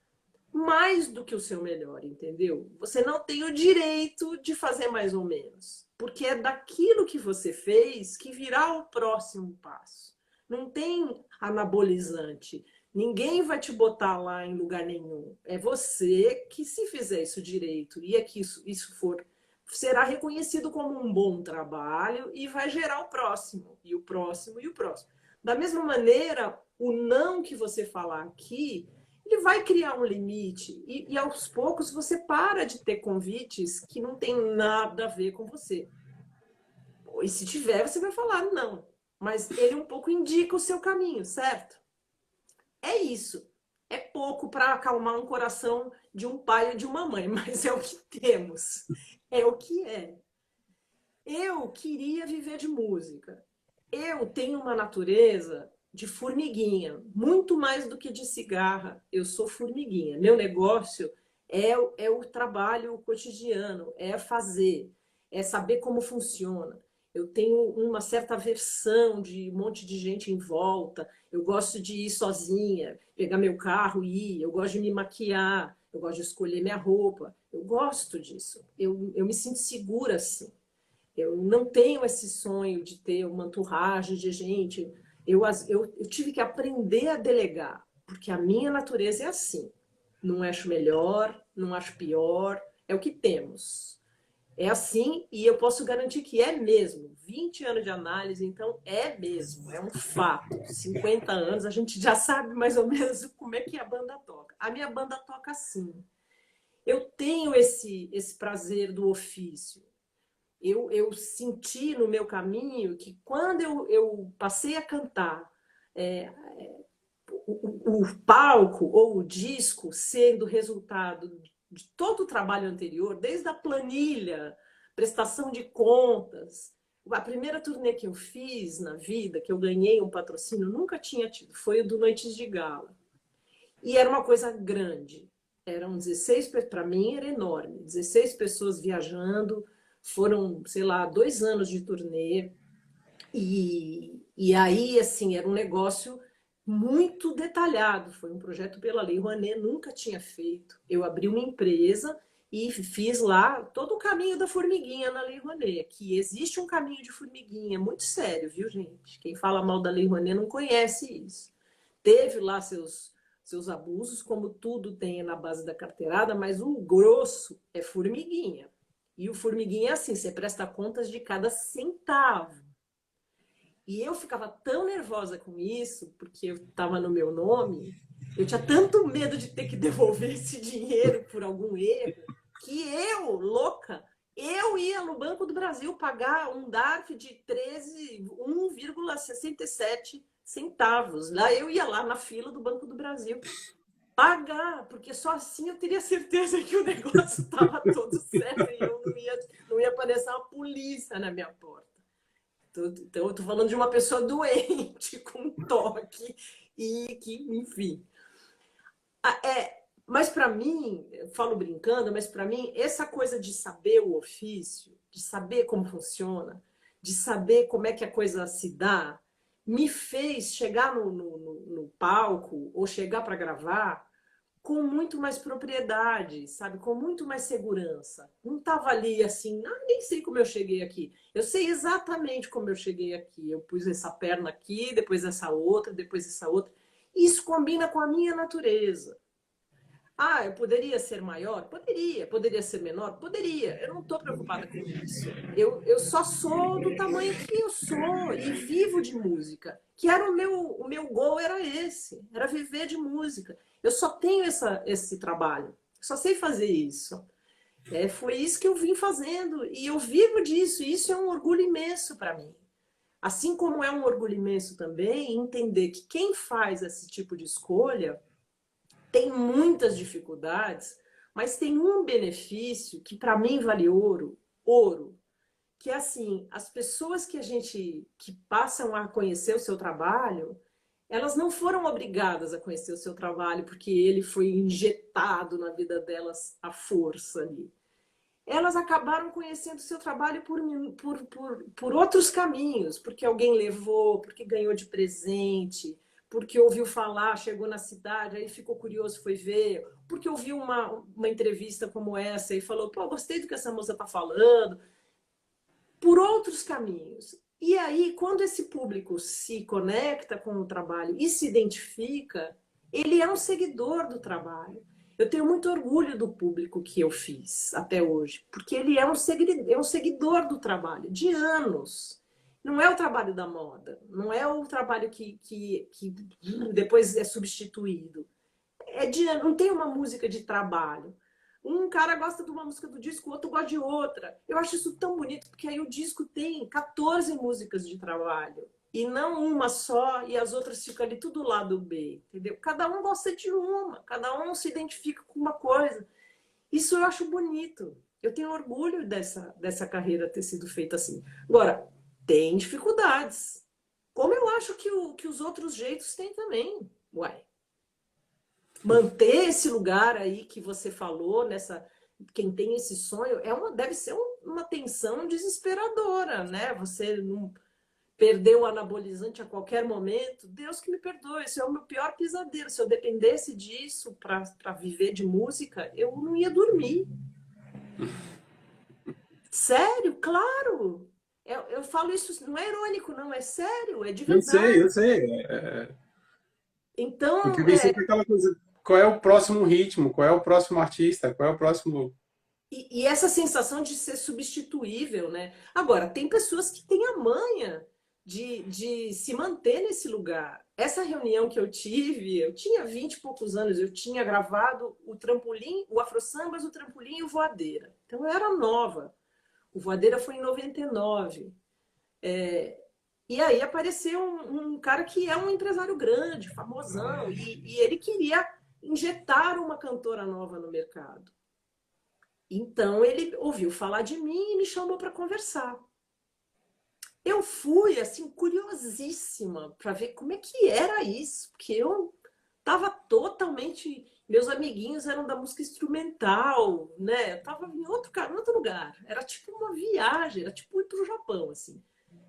mais do que o seu melhor, entendeu? Você não tem o direito de fazer mais ou menos, porque é daquilo que você fez que virá o próximo passo. Não tem anabolizante. Ninguém vai te botar lá em lugar nenhum. É você que, se fizer isso direito e é que isso for, será reconhecido como um bom trabalho e vai gerar o próximo, e o próximo, e o próximo. Da mesma maneira, o não que você falar aqui, ele vai criar um limite e aos poucos você para de ter convites que não tem nada a ver com você. E se tiver, você vai falar não. Mas ele um pouco indica o seu caminho, certo? É isso. É pouco para acalmar um coração de um pai ou de uma mãe, mas é o que temos. É o que é. Eu queria viver de música. Eu tenho uma natureza de formiguinha, muito mais do que de cigarra. Eu sou formiguinha. Meu negócio é o trabalho cotidiano, é fazer, é saber como funciona. Eu tenho uma certa aversão de um monte de gente em volta. Eu gosto de ir sozinha, pegar meu carro e ir. Eu gosto de me maquiar, eu gosto de escolher minha roupa. Eu gosto disso. Eu me sinto segura assim. Eu não tenho esse sonho de ter uma entourage de gente. Eu tive que aprender a delegar, porque a minha natureza é assim. Não acho melhor, não acho pior, é o que temos. É assim e eu posso garantir que é mesmo. 20 anos de análise, então é mesmo, é um fato. 50 anos, a gente já sabe mais ou menos como é que a banda toca. A minha banda toca assim. Eu tenho esse prazer do ofício. Eu senti no meu caminho que quando eu passei a cantar o palco ou o disco sendo resultado de todo o trabalho anterior, desde a planilha, prestação de contas. A primeira turnê que eu fiz na vida, que eu ganhei um patrocínio, nunca tinha tido, foi o do Noites de Gala. E era uma coisa grande. Eram 16, para mim era enorme, 16 pessoas viajando, foram, sei lá, 2 anos de turnê. E aí, assim, era um negócio muito detalhado. Foi um projeto pela Lei Rouanet, nunca tinha feito. Eu abri uma empresa e fiz lá todo o caminho da formiguinha na Lei Rouanet. Que existe um caminho de formiguinha muito sério, viu, gente? Quem fala mal da Lei Rouanet não conhece isso. Teve lá seus abusos, como tudo tem na base da carteirada, mas o grosso é formiguinha. E o formiguinha é assim, você presta contas de cada centavo. E eu ficava tão nervosa com isso, porque eu estava no meu nome, eu tinha tanto medo de ter que devolver esse dinheiro por algum erro, que eu, louca, eu ia no Banco do Brasil pagar um DARF de 1,67 centavos. Lá eu ia lá na fila do Banco do Brasil pagar, porque só assim eu teria certeza que o negócio estava todo certo e eu não ia aparecer uma polícia na minha porta. Então, eu estou falando de uma pessoa doente, com toque, e que, enfim. Mas para mim, eu falo brincando, mas para mim, essa coisa de saber o ofício, de saber como funciona, de saber como é que a coisa se dá, me fez chegar no palco ou chegar para gravar com muito mais propriedade, sabe? Com muito mais segurança. Não estava ali assim, nem sei como eu cheguei aqui. Eu sei exatamente como eu cheguei aqui. Eu pus essa perna aqui, depois essa outra, depois essa outra. Isso combina com a minha natureza. Eu poderia ser maior? Poderia. Poderia ser menor? Poderia. Eu não estou preocupada com isso. Eu só sou do tamanho que eu sou e vivo de música. Que era o meu goal era esse, era viver de música. Eu só tenho esse trabalho, Só sei fazer isso. Foi isso que eu vim fazendo e eu vivo disso. E isso é um orgulho imenso para mim. Assim como é um orgulho imenso também entender que quem faz esse tipo de escolha tem muitas dificuldades, mas tem um benefício que para mim vale ouro, ouro, que é assim, as pessoas que passam a conhecer o seu trabalho, elas não foram obrigadas a conhecer o seu trabalho porque ele foi injetado na vida delas à força ali. Elas acabaram conhecendo o seu trabalho por outros caminhos, porque alguém levou, porque ganhou de presente, porque ouviu falar, chegou na cidade, aí ficou curioso, foi ver, porque ouviu uma entrevista como essa e falou, pô, gostei do que essa moça está falando, por outros caminhos. E aí, quando esse público se conecta com o trabalho e se identifica, ele é um seguidor do trabalho. Eu tenho muito orgulho do público que eu fiz até hoje, porque ele é um seguidor do trabalho, de anos. Não é o trabalho da moda, não é o trabalho que depois é substituído. Não tem uma música de trabalho. Um cara gosta de uma música do disco, o outro gosta de outra. Eu acho isso tão bonito, porque aí o disco tem 14 músicas de trabalho. E não uma só, e as outras ficam ali tudo lado B, entendeu? Cada um gosta de uma, cada um se identifica com uma coisa. Isso eu acho bonito. Eu tenho orgulho dessa carreira ter sido feita assim. Agora, tem dificuldades. Como eu acho que os outros jeitos têm também. Uai, manter esse lugar aí que você falou, quem tem esse sonho, deve ser uma tensão desesperadora, né? Você não perder o anabolizante a qualquer momento, Deus que me perdoe, esse é o meu pior pesadelo. Se eu dependesse disso para viver de música, eu não ia dormir. Sério? Claro! Eu falo isso, não é irônico, não, é sério, é de verdade. Eu sei. Então, Porque vem sempre aquela coisa, qual é o próximo ritmo, qual é o próximo artista, qual é o próximo... e essa sensação de ser substituível, né? Agora, tem pessoas que têm a manha de se manter nesse lugar. Essa reunião que eu tive, eu tinha 20 e poucos anos, eu tinha gravado o Trampolim, o Afro Sambas, o Trampolim e o Voadeira. Então eu era nova. O Voadeira foi em 99. E aí apareceu um cara que é um empresário grande, famosão, e ele queria injetar uma cantora nova no mercado. Então ele ouviu falar de mim e me chamou para conversar. Eu fui assim curiosíssima para ver como é que era isso, porque eu estava totalmente, meus amiguinhos eram da música instrumental, né? Eu estava em outro lugar. Era tipo uma viagem, era tipo ir para o Japão assim.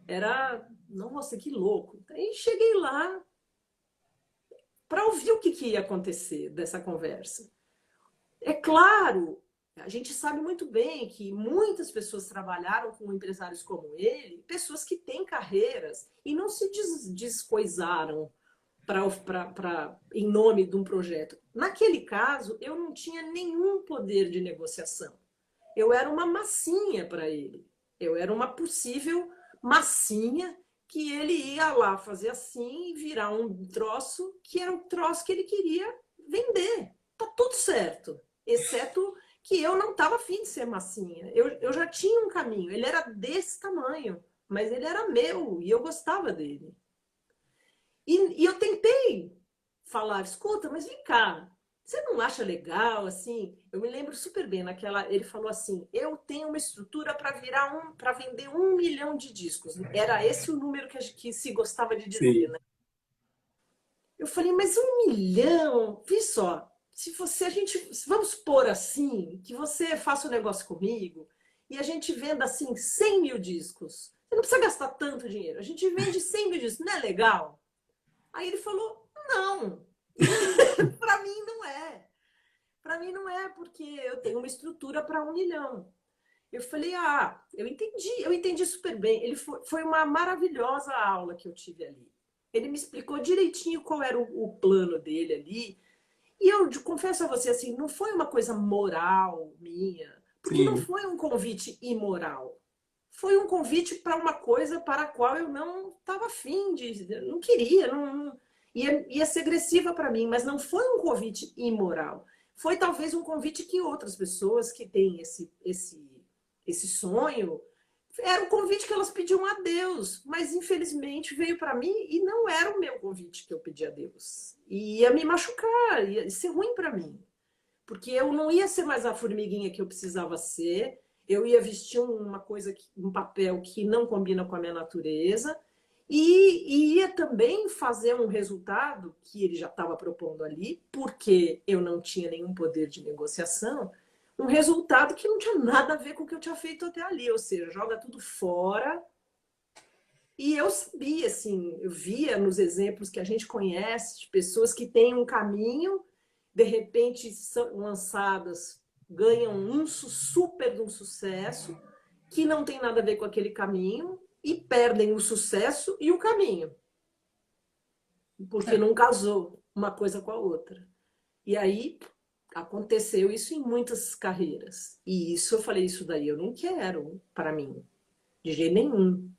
Era, nossa, que louco. Aí cheguei lá para ouvir o que ia acontecer dessa conversa. É claro, a gente sabe muito bem que muitas pessoas trabalharam com empresários como ele, pessoas que têm carreiras e não se descoisaram em nome de um projeto. Naquele caso, eu não tinha nenhum poder de negociação. Eu era uma massinha para ele. Eu era uma possível massinha que ele ia lá fazer assim e virar um troço que era um troço que ele queria vender. Tá tudo certo, exceto que eu não estava afim de ser massinha. Eu já tinha um caminho, ele era desse tamanho, mas ele era meu e eu gostava dele. E eu tentei falar, escuta, mas vem cá, você não acha legal assim? Eu me lembro super bem ele falou assim: eu tenho uma estrutura para vender 1 milhão de discos. Era esse o número que se gostava de dizer, Sim. né? Eu falei, mas 1 milhão? Vê só, vamos supor assim, que você faça um negócio comigo e a gente venda assim 100 mil discos. Você não precisa gastar tanto dinheiro. A gente vende 100 mil discos, não é legal? Aí ele falou, não. Para mim não é. Para mim não é, porque eu tenho uma estrutura para 1 milhão. Eu falei, eu entendi super bem. Foi uma maravilhosa aula que eu tive ali. Ele me explicou direitinho qual era o plano dele ali. E eu confesso a você, assim, não foi uma coisa moral minha, porque não Sim. foi um convite imoral. Foi um convite para uma coisa para a qual eu não estava afim não queria, ia ser agressiva para mim, mas não foi um convite imoral. foi talvez um convite que outras pessoas que têm esse sonho, era um convite que elas pediam a Deus, mas infelizmente veio para mim e não era o meu convite que eu pedi a Deus. E ia me machucar, ia ser ruim para mim, porque eu não ia ser mais a formiguinha que eu precisava ser, eu ia vestir uma coisa, um papel que não combina com a minha natureza, e ia também fazer um resultado que ele já estava propondo ali, porque eu não tinha nenhum poder de negociação, um resultado que não tinha nada a ver com o que eu tinha feito até ali, ou seja, joga tudo fora. E eu sabia, assim, eu via nos exemplos que a gente conhece de pessoas que têm um caminho, de repente são lançadas, ganham um super de um sucesso, que não tem nada a ver com aquele caminho, e perdem o sucesso e o caminho. Porque não casou uma coisa com a outra. E aí aconteceu isso em muitas carreiras. E isso eu falei, isso daí eu não quero para mim, de jeito nenhum.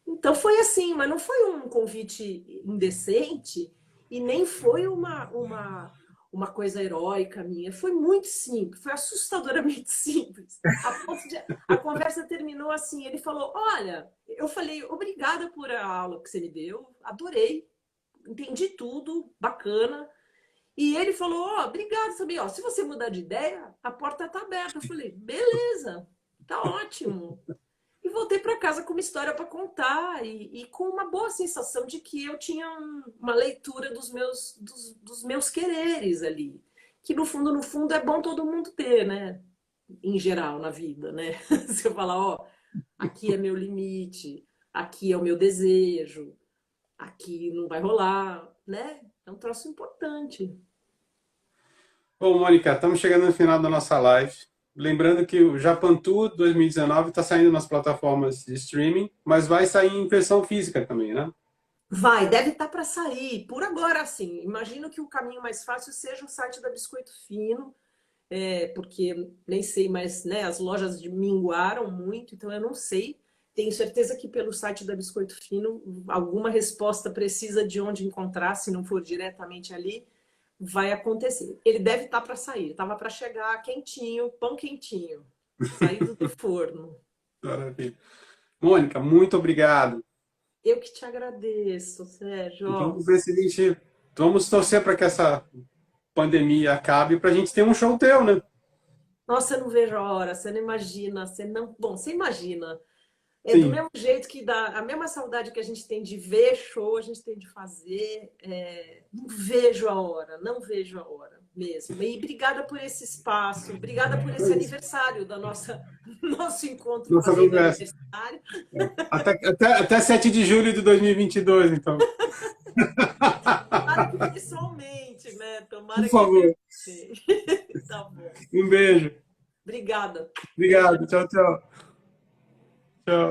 Então foi assim, mas não foi um convite indecente e nem foi uma coisa heróica minha. Foi muito simples, foi assustadoramente simples. A conversa terminou assim, ele falou, olha, eu falei, obrigada por a aula que você me deu, adorei, entendi tudo, bacana. E ele falou, ó, obrigado, sabia? Ó, se você mudar de ideia, a porta está aberta. Eu falei, beleza, tá ótimo. E voltei para casa com uma história para contar e com uma boa sensação de que eu tinha uma leitura dos meus quereres ali. Que no fundo, é bom todo mundo ter, né? Em geral, na vida, né? Você fala, ó, aqui é meu limite, aqui é o meu desejo, aqui não vai rolar, né? É um troço importante. Bom, Mônica, estamos chegando no final da nossa live. Lembrando que o Japantu 2019 está saindo nas plataformas de streaming, mas vai sair em versão física também, né? Vai, deve estar para sair. Por agora, sim. Imagino que o caminho mais fácil seja o site da Biscoito Fino, porque nem sei, mas né, as lojas minguaram muito, então eu não sei. Tenho certeza que pelo site da Biscoito Fino, alguma resposta precisa de onde encontrar, se não for diretamente ali, vai acontecer. Ele deve estar para sair. Estava para chegar quentinho, pão quentinho, saído do forno. Maravilha. Mônica, muito obrigado. Eu que te agradeço, Sérgio. E vamos ver se a gente... Vamos torcer para que essa pandemia acabe para a gente ter um show teu, né? Nossa, eu não vejo a hora, você não imagina, você não. Bom, você imagina. É do Sim. mesmo jeito que dá a mesma saudade que a gente tem de ver show, a gente tem de fazer. Não vejo a hora, não vejo a hora mesmo. E obrigada por esse espaço, obrigada por esse aniversário da nosso encontro Nossa fazendo conversa. aniversário. Até 7 de julho de 2022, então. Tomara que pessoalmente, né? Tomara Por que favor. tá bom. Um beijo. Obrigada. Obrigado. Tchau, tchau. Tchau.